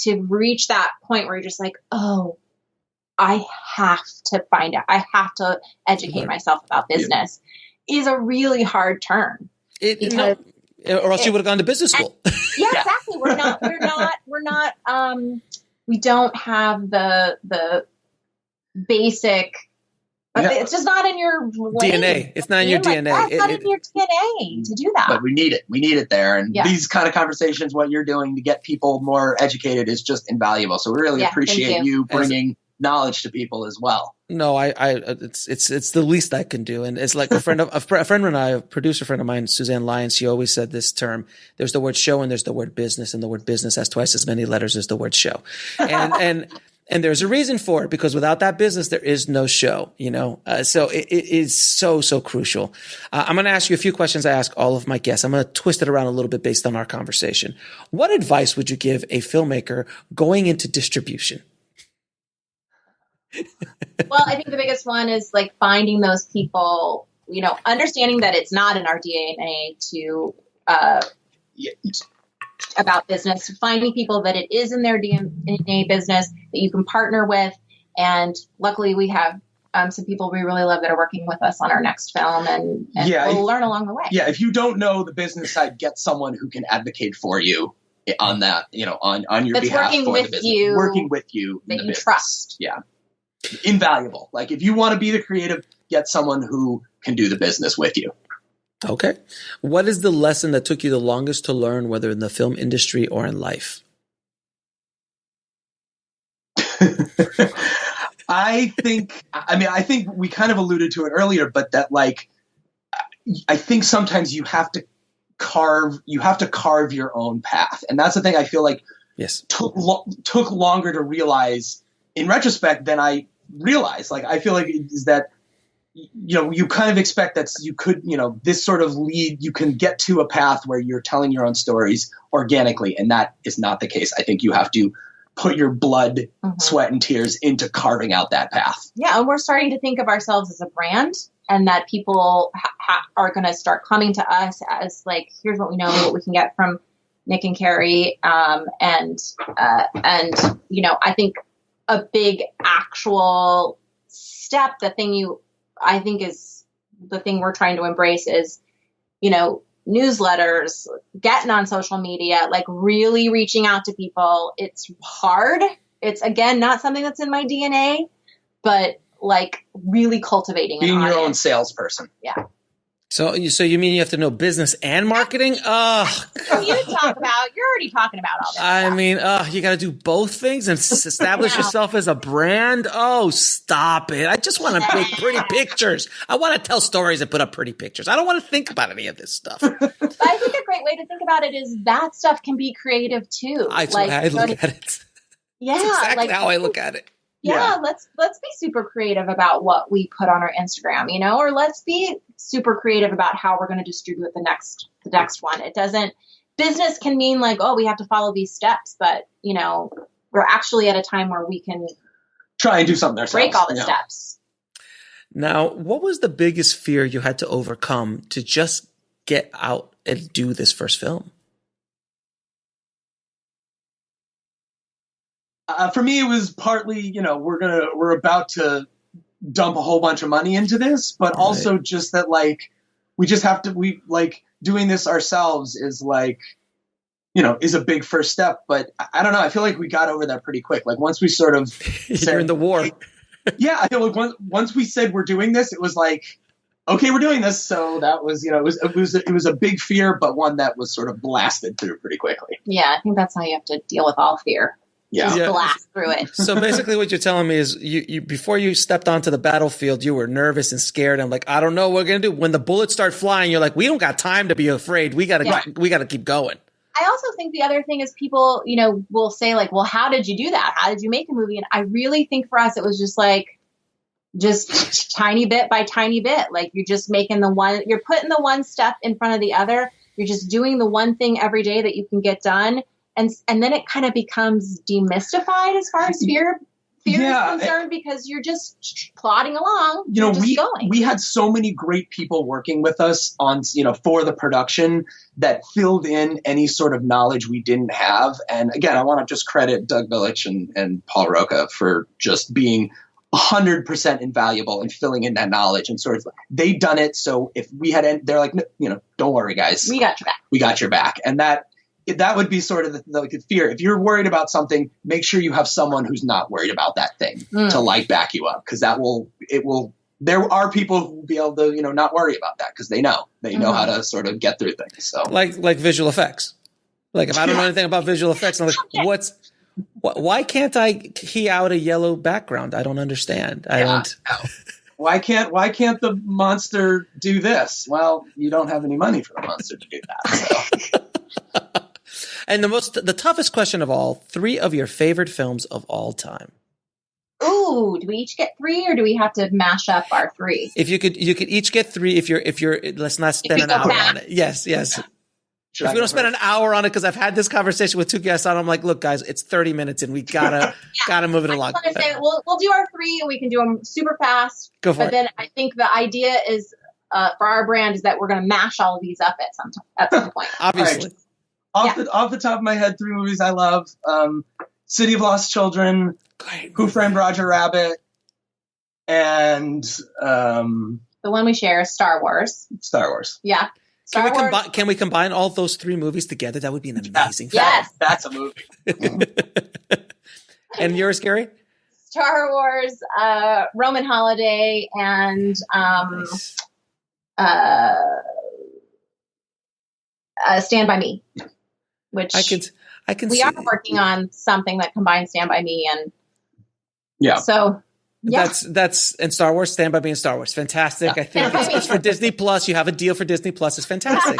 to reach that point where you're just like, oh, I have to find out. I have to educate myself about business is a really hard turn. Or else you would have gone to business school. Exactly. We're not, we don't have the basic, it's just not in your DNA. It's not in your DNA. It's not in your DNA to do that. But we need it. We need it there. And these kind of conversations, what you're doing to get people more educated is just invaluable. So we really appreciate you bringing knowledge to people as well. No, it's the least I can do. And it's like a producer friend of mine, Suzanne Lyons, she always said this term, there's the word show and there's the word business, and the word business has twice as many letters as the word show. And there's a reason for it, because without that business, there is no show, so it is so crucial. I'm going to ask you a few questions I ask all of my guests. I'm going to twist it around a little bit based on our conversation. What advice would you give a filmmaker going into distribution? Well, I think the biggest one is like finding those people, understanding that it's not in our DNA to about business, finding people that it is in their DNA business that you can partner with. And luckily we have some people we really love that are working with us on our next film, and we'll learn along the way. Yeah. If you don't know the business side, get someone who can advocate for you on that, on your behalf for the business, working with you that you trust. Yeah. Invaluable. Like if you want to be the creative, get someone who can do the business with you. Okay. What is the lesson that took you the longest to learn, whether in the film industry or in life? I think we kind of alluded to it earlier, but that I think sometimes you have to carve your own path. And that's the thing I feel like took longer to realize in retrospect than I realized. Like, I feel like is that you kind of expect that you could, this sort of lead, you can get to a path where you're telling your own stories organically. And that is not the case. I think you have to put your blood, sweat, and tears into carving out that path. Yeah. And we're starting to think of ourselves as a brand, and that people are going to start coming to us as like, here's what we know, what we can get from Nick and Kerry. And I think a big actual step, I think is the thing we're trying to embrace is, newsletters, getting on social media, like really reaching out to people. It's hard. It's, again, not something that's in my DNA, but like really cultivating being your own salesperson. Yeah. So you mean you have to know business and marketing? You're already talking about all that. I mean, you got to do both things and establish yourself as a brand. Oh, stop it. I just want to make pretty pictures. I want to tell stories and put up pretty pictures. I don't want to think about any of this stuff. But I think a great way to think about it is that stuff can be creative too. I look at it. Yeah. That's exactly how I look at it. Yeah, let's be super creative about what we put on our Instagram, or let's be super creative about how we're going to distribute the next one. Business can mean like, oh, we have to follow these steps, but we're actually at a time where we can try and do something ourselves. Break all the steps. Now, what was the biggest fear you had to overcome to just get out and do this first film? For me, it was partly, we're about to dump a whole bunch of money into this, but also just that, like, doing this ourselves is like, is a big first step. But I don't know. I feel like we got over that pretty quick. Like once we sort of you're in the war. Yeah. I feel like once we said we're doing this, it was like, okay, we're doing this. So that was, it was a big fear, but one that was sort of blasted through pretty quickly. Yeah. I think that's how you have to deal with all fear. Yeah. Blast through it. So basically what you're telling me is you before you stepped onto the battlefield, you were nervous and scared. I'm like, I don't know what we're going to do. When the bullets start flying, you're like, we don't got time to be afraid. We got to keep going. I also think the other thing is people, will say like, well, how did you do that? How did you make a movie? And I really think for us, it was just tiny bit by tiny bit. Like you're just you're putting the one step in front of the other. You're just doing the one thing every day that you can get done. And then it kind of becomes demystified as far as fear is concerned, because you're just plodding along. We had so many great people working with us on, for the production that filled in any sort of knowledge we didn't have. And again, I want to just credit Doug Billich and Paul Roca for just being 100% invaluable and filling in that knowledge, and sort of they've done it. So if we had, they're like, don't worry, guys, we got your back. We got your back. And that would be sort of the fear. If you're worried about something, make sure you have someone who's not worried about that thing to back you up. Cause there are people who will be able to, not worry about that. Cause they know how to sort of get through things. So like visual effects. Like if I don't know anything about visual effects, I'm like, why can't I key out a yellow background? I don't understand. Why can't the monster do this? Well, you don't have any money for the monster to do that. So. And the toughest question of all, 3 of your favorite films of all time. Ooh, do we each get 3 or do we have to mash up our 3? If you could each get 3 if you're let's not spend an hour on it. Yes. If we don't spend an hour on it, because I've had this conversation with 2 guests on, I'm like, look guys, it's 30 minutes and we gotta move it along. I was gonna say, we'll do our 3 and we can do them super fast. Go for it. But then I think the idea is for our brand is that we're gonna mash all of these up at some point. Obviously. Off the top of my head, 3 movies I love: City of Lost Children, Who Framed Roger Rabbit, and the one we share is Star Wars. Yeah. Can we combine all those 3 movies together? That would be an amazing film. Yes. That's a movie. And yours, Kerry? Star Wars, Roman Holiday, and Stand By Me. Which I can we see. are working on something that combines Stand By Me and yeah. So Yeah. That's and Star Wars. Stand by being Star Wars. Fantastic. I think it's for Disney Plus. You have a deal for Disney Plus. It's fantastic.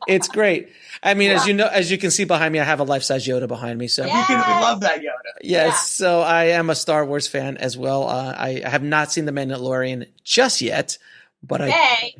It's great. I mean, as you can see behind me, I have a life-size Yoda behind me. So We love that Yoda. Yes. So I am a Star Wars fan as well. I have not seen The Mandalorian just yet, but I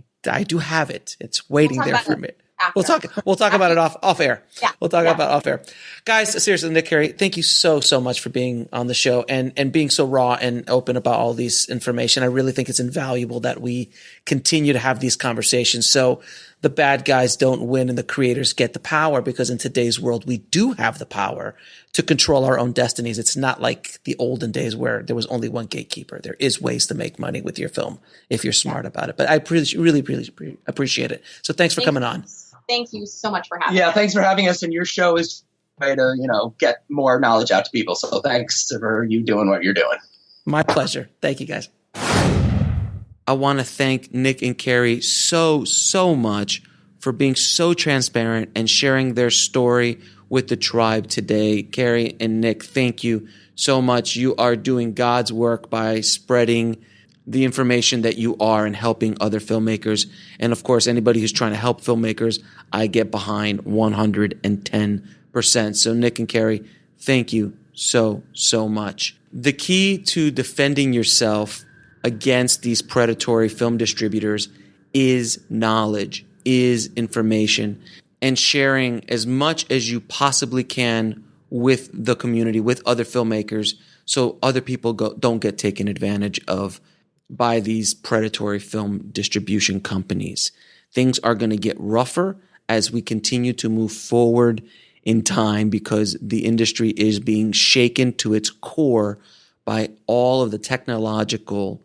do have it. It's waiting there for me. We'll talk about it off air. Yeah. We'll talk about it off air. Guys, seriously, Nick, Kerry, thank you so much for being on the show and being so raw and open about all these information. I really think it's invaluable that we continue to have these conversations so the bad guys don't win and the creators get the power, because in today's world, we do have the power to control our own destinies. It's not like the olden days where there was only one gatekeeper. There is ways to make money with your film if you're smart about it. But I really appreciate it. So thanks for coming on. Thank you so much for having us. Yeah, thanks for having us. And your show is a way to, get more knowledge out to people. So thanks for you doing what you're doing. My pleasure. Thank you, guys. I want to thank Nick and Kerry so much for being so transparent and sharing their story with the tribe today. Kerry and Nick, thank you so much. You are doing God's work by spreading the information that you are and helping other filmmakers. And of course, anybody who's trying to help filmmakers, I get behind 110%. So Nick and Kerry, thank you so much. The key to defending yourself against these predatory film distributors is knowledge, is information, and sharing as much as you possibly can with the community, with other filmmakers, so other people don't get taken advantage of by these predatory film distribution companies. Things are going to get rougher as we continue to move forward in time, because the industry is being shaken to its core by all of the technological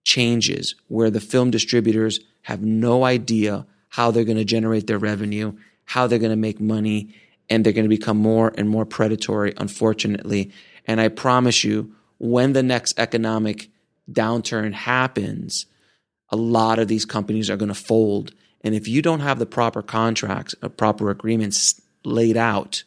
changes where the film distributors have no idea how they're going to generate their revenue, how they're going to make money, and they're going to become more and more predatory, unfortunately. And I promise you, when the next economic downturn happens, a lot of these companies are going to fold. And if you don't have the proper contracts or proper agreements laid out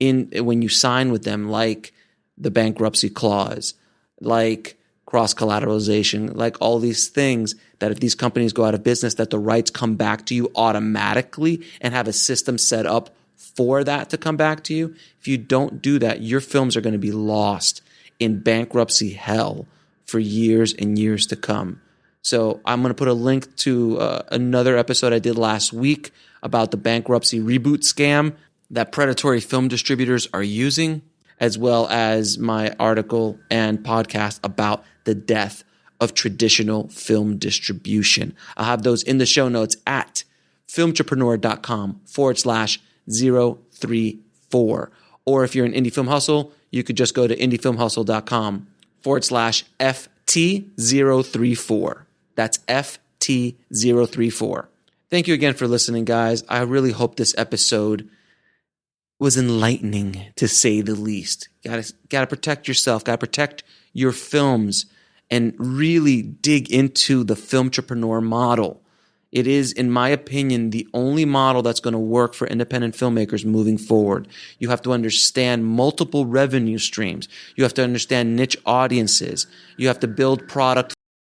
when you sign with them, like the bankruptcy clause, like cross-collateralization, like all these things, that if these companies go out of business, that the rights come back to you automatically and have a system set up for that to come back to you. If you don't do that, your films are going to be lost in bankruptcy hell for years and years to come. So I'm going to put a link to another episode I did last week about the bankruptcy reboot scam that predatory film distributors are using, as well as my article and podcast about the death of traditional film distribution. I'll have those in the show notes at filmtrepreneur.com/034. Or if you're an Indie Film Hustle, you could just go to indiefilmhustle.com/FT034. That's FT034. Thank you again for listening, guys. I really hope this episode was enlightening, to say the least. Gotta protect yourself, gotta protect your films, and really dig into the Filmtrepreneur model. It is, in my opinion, the only model that's going to work for independent filmmakers moving forward. You have to understand multiple revenue streams. You have to understand niche audiences. You have to build product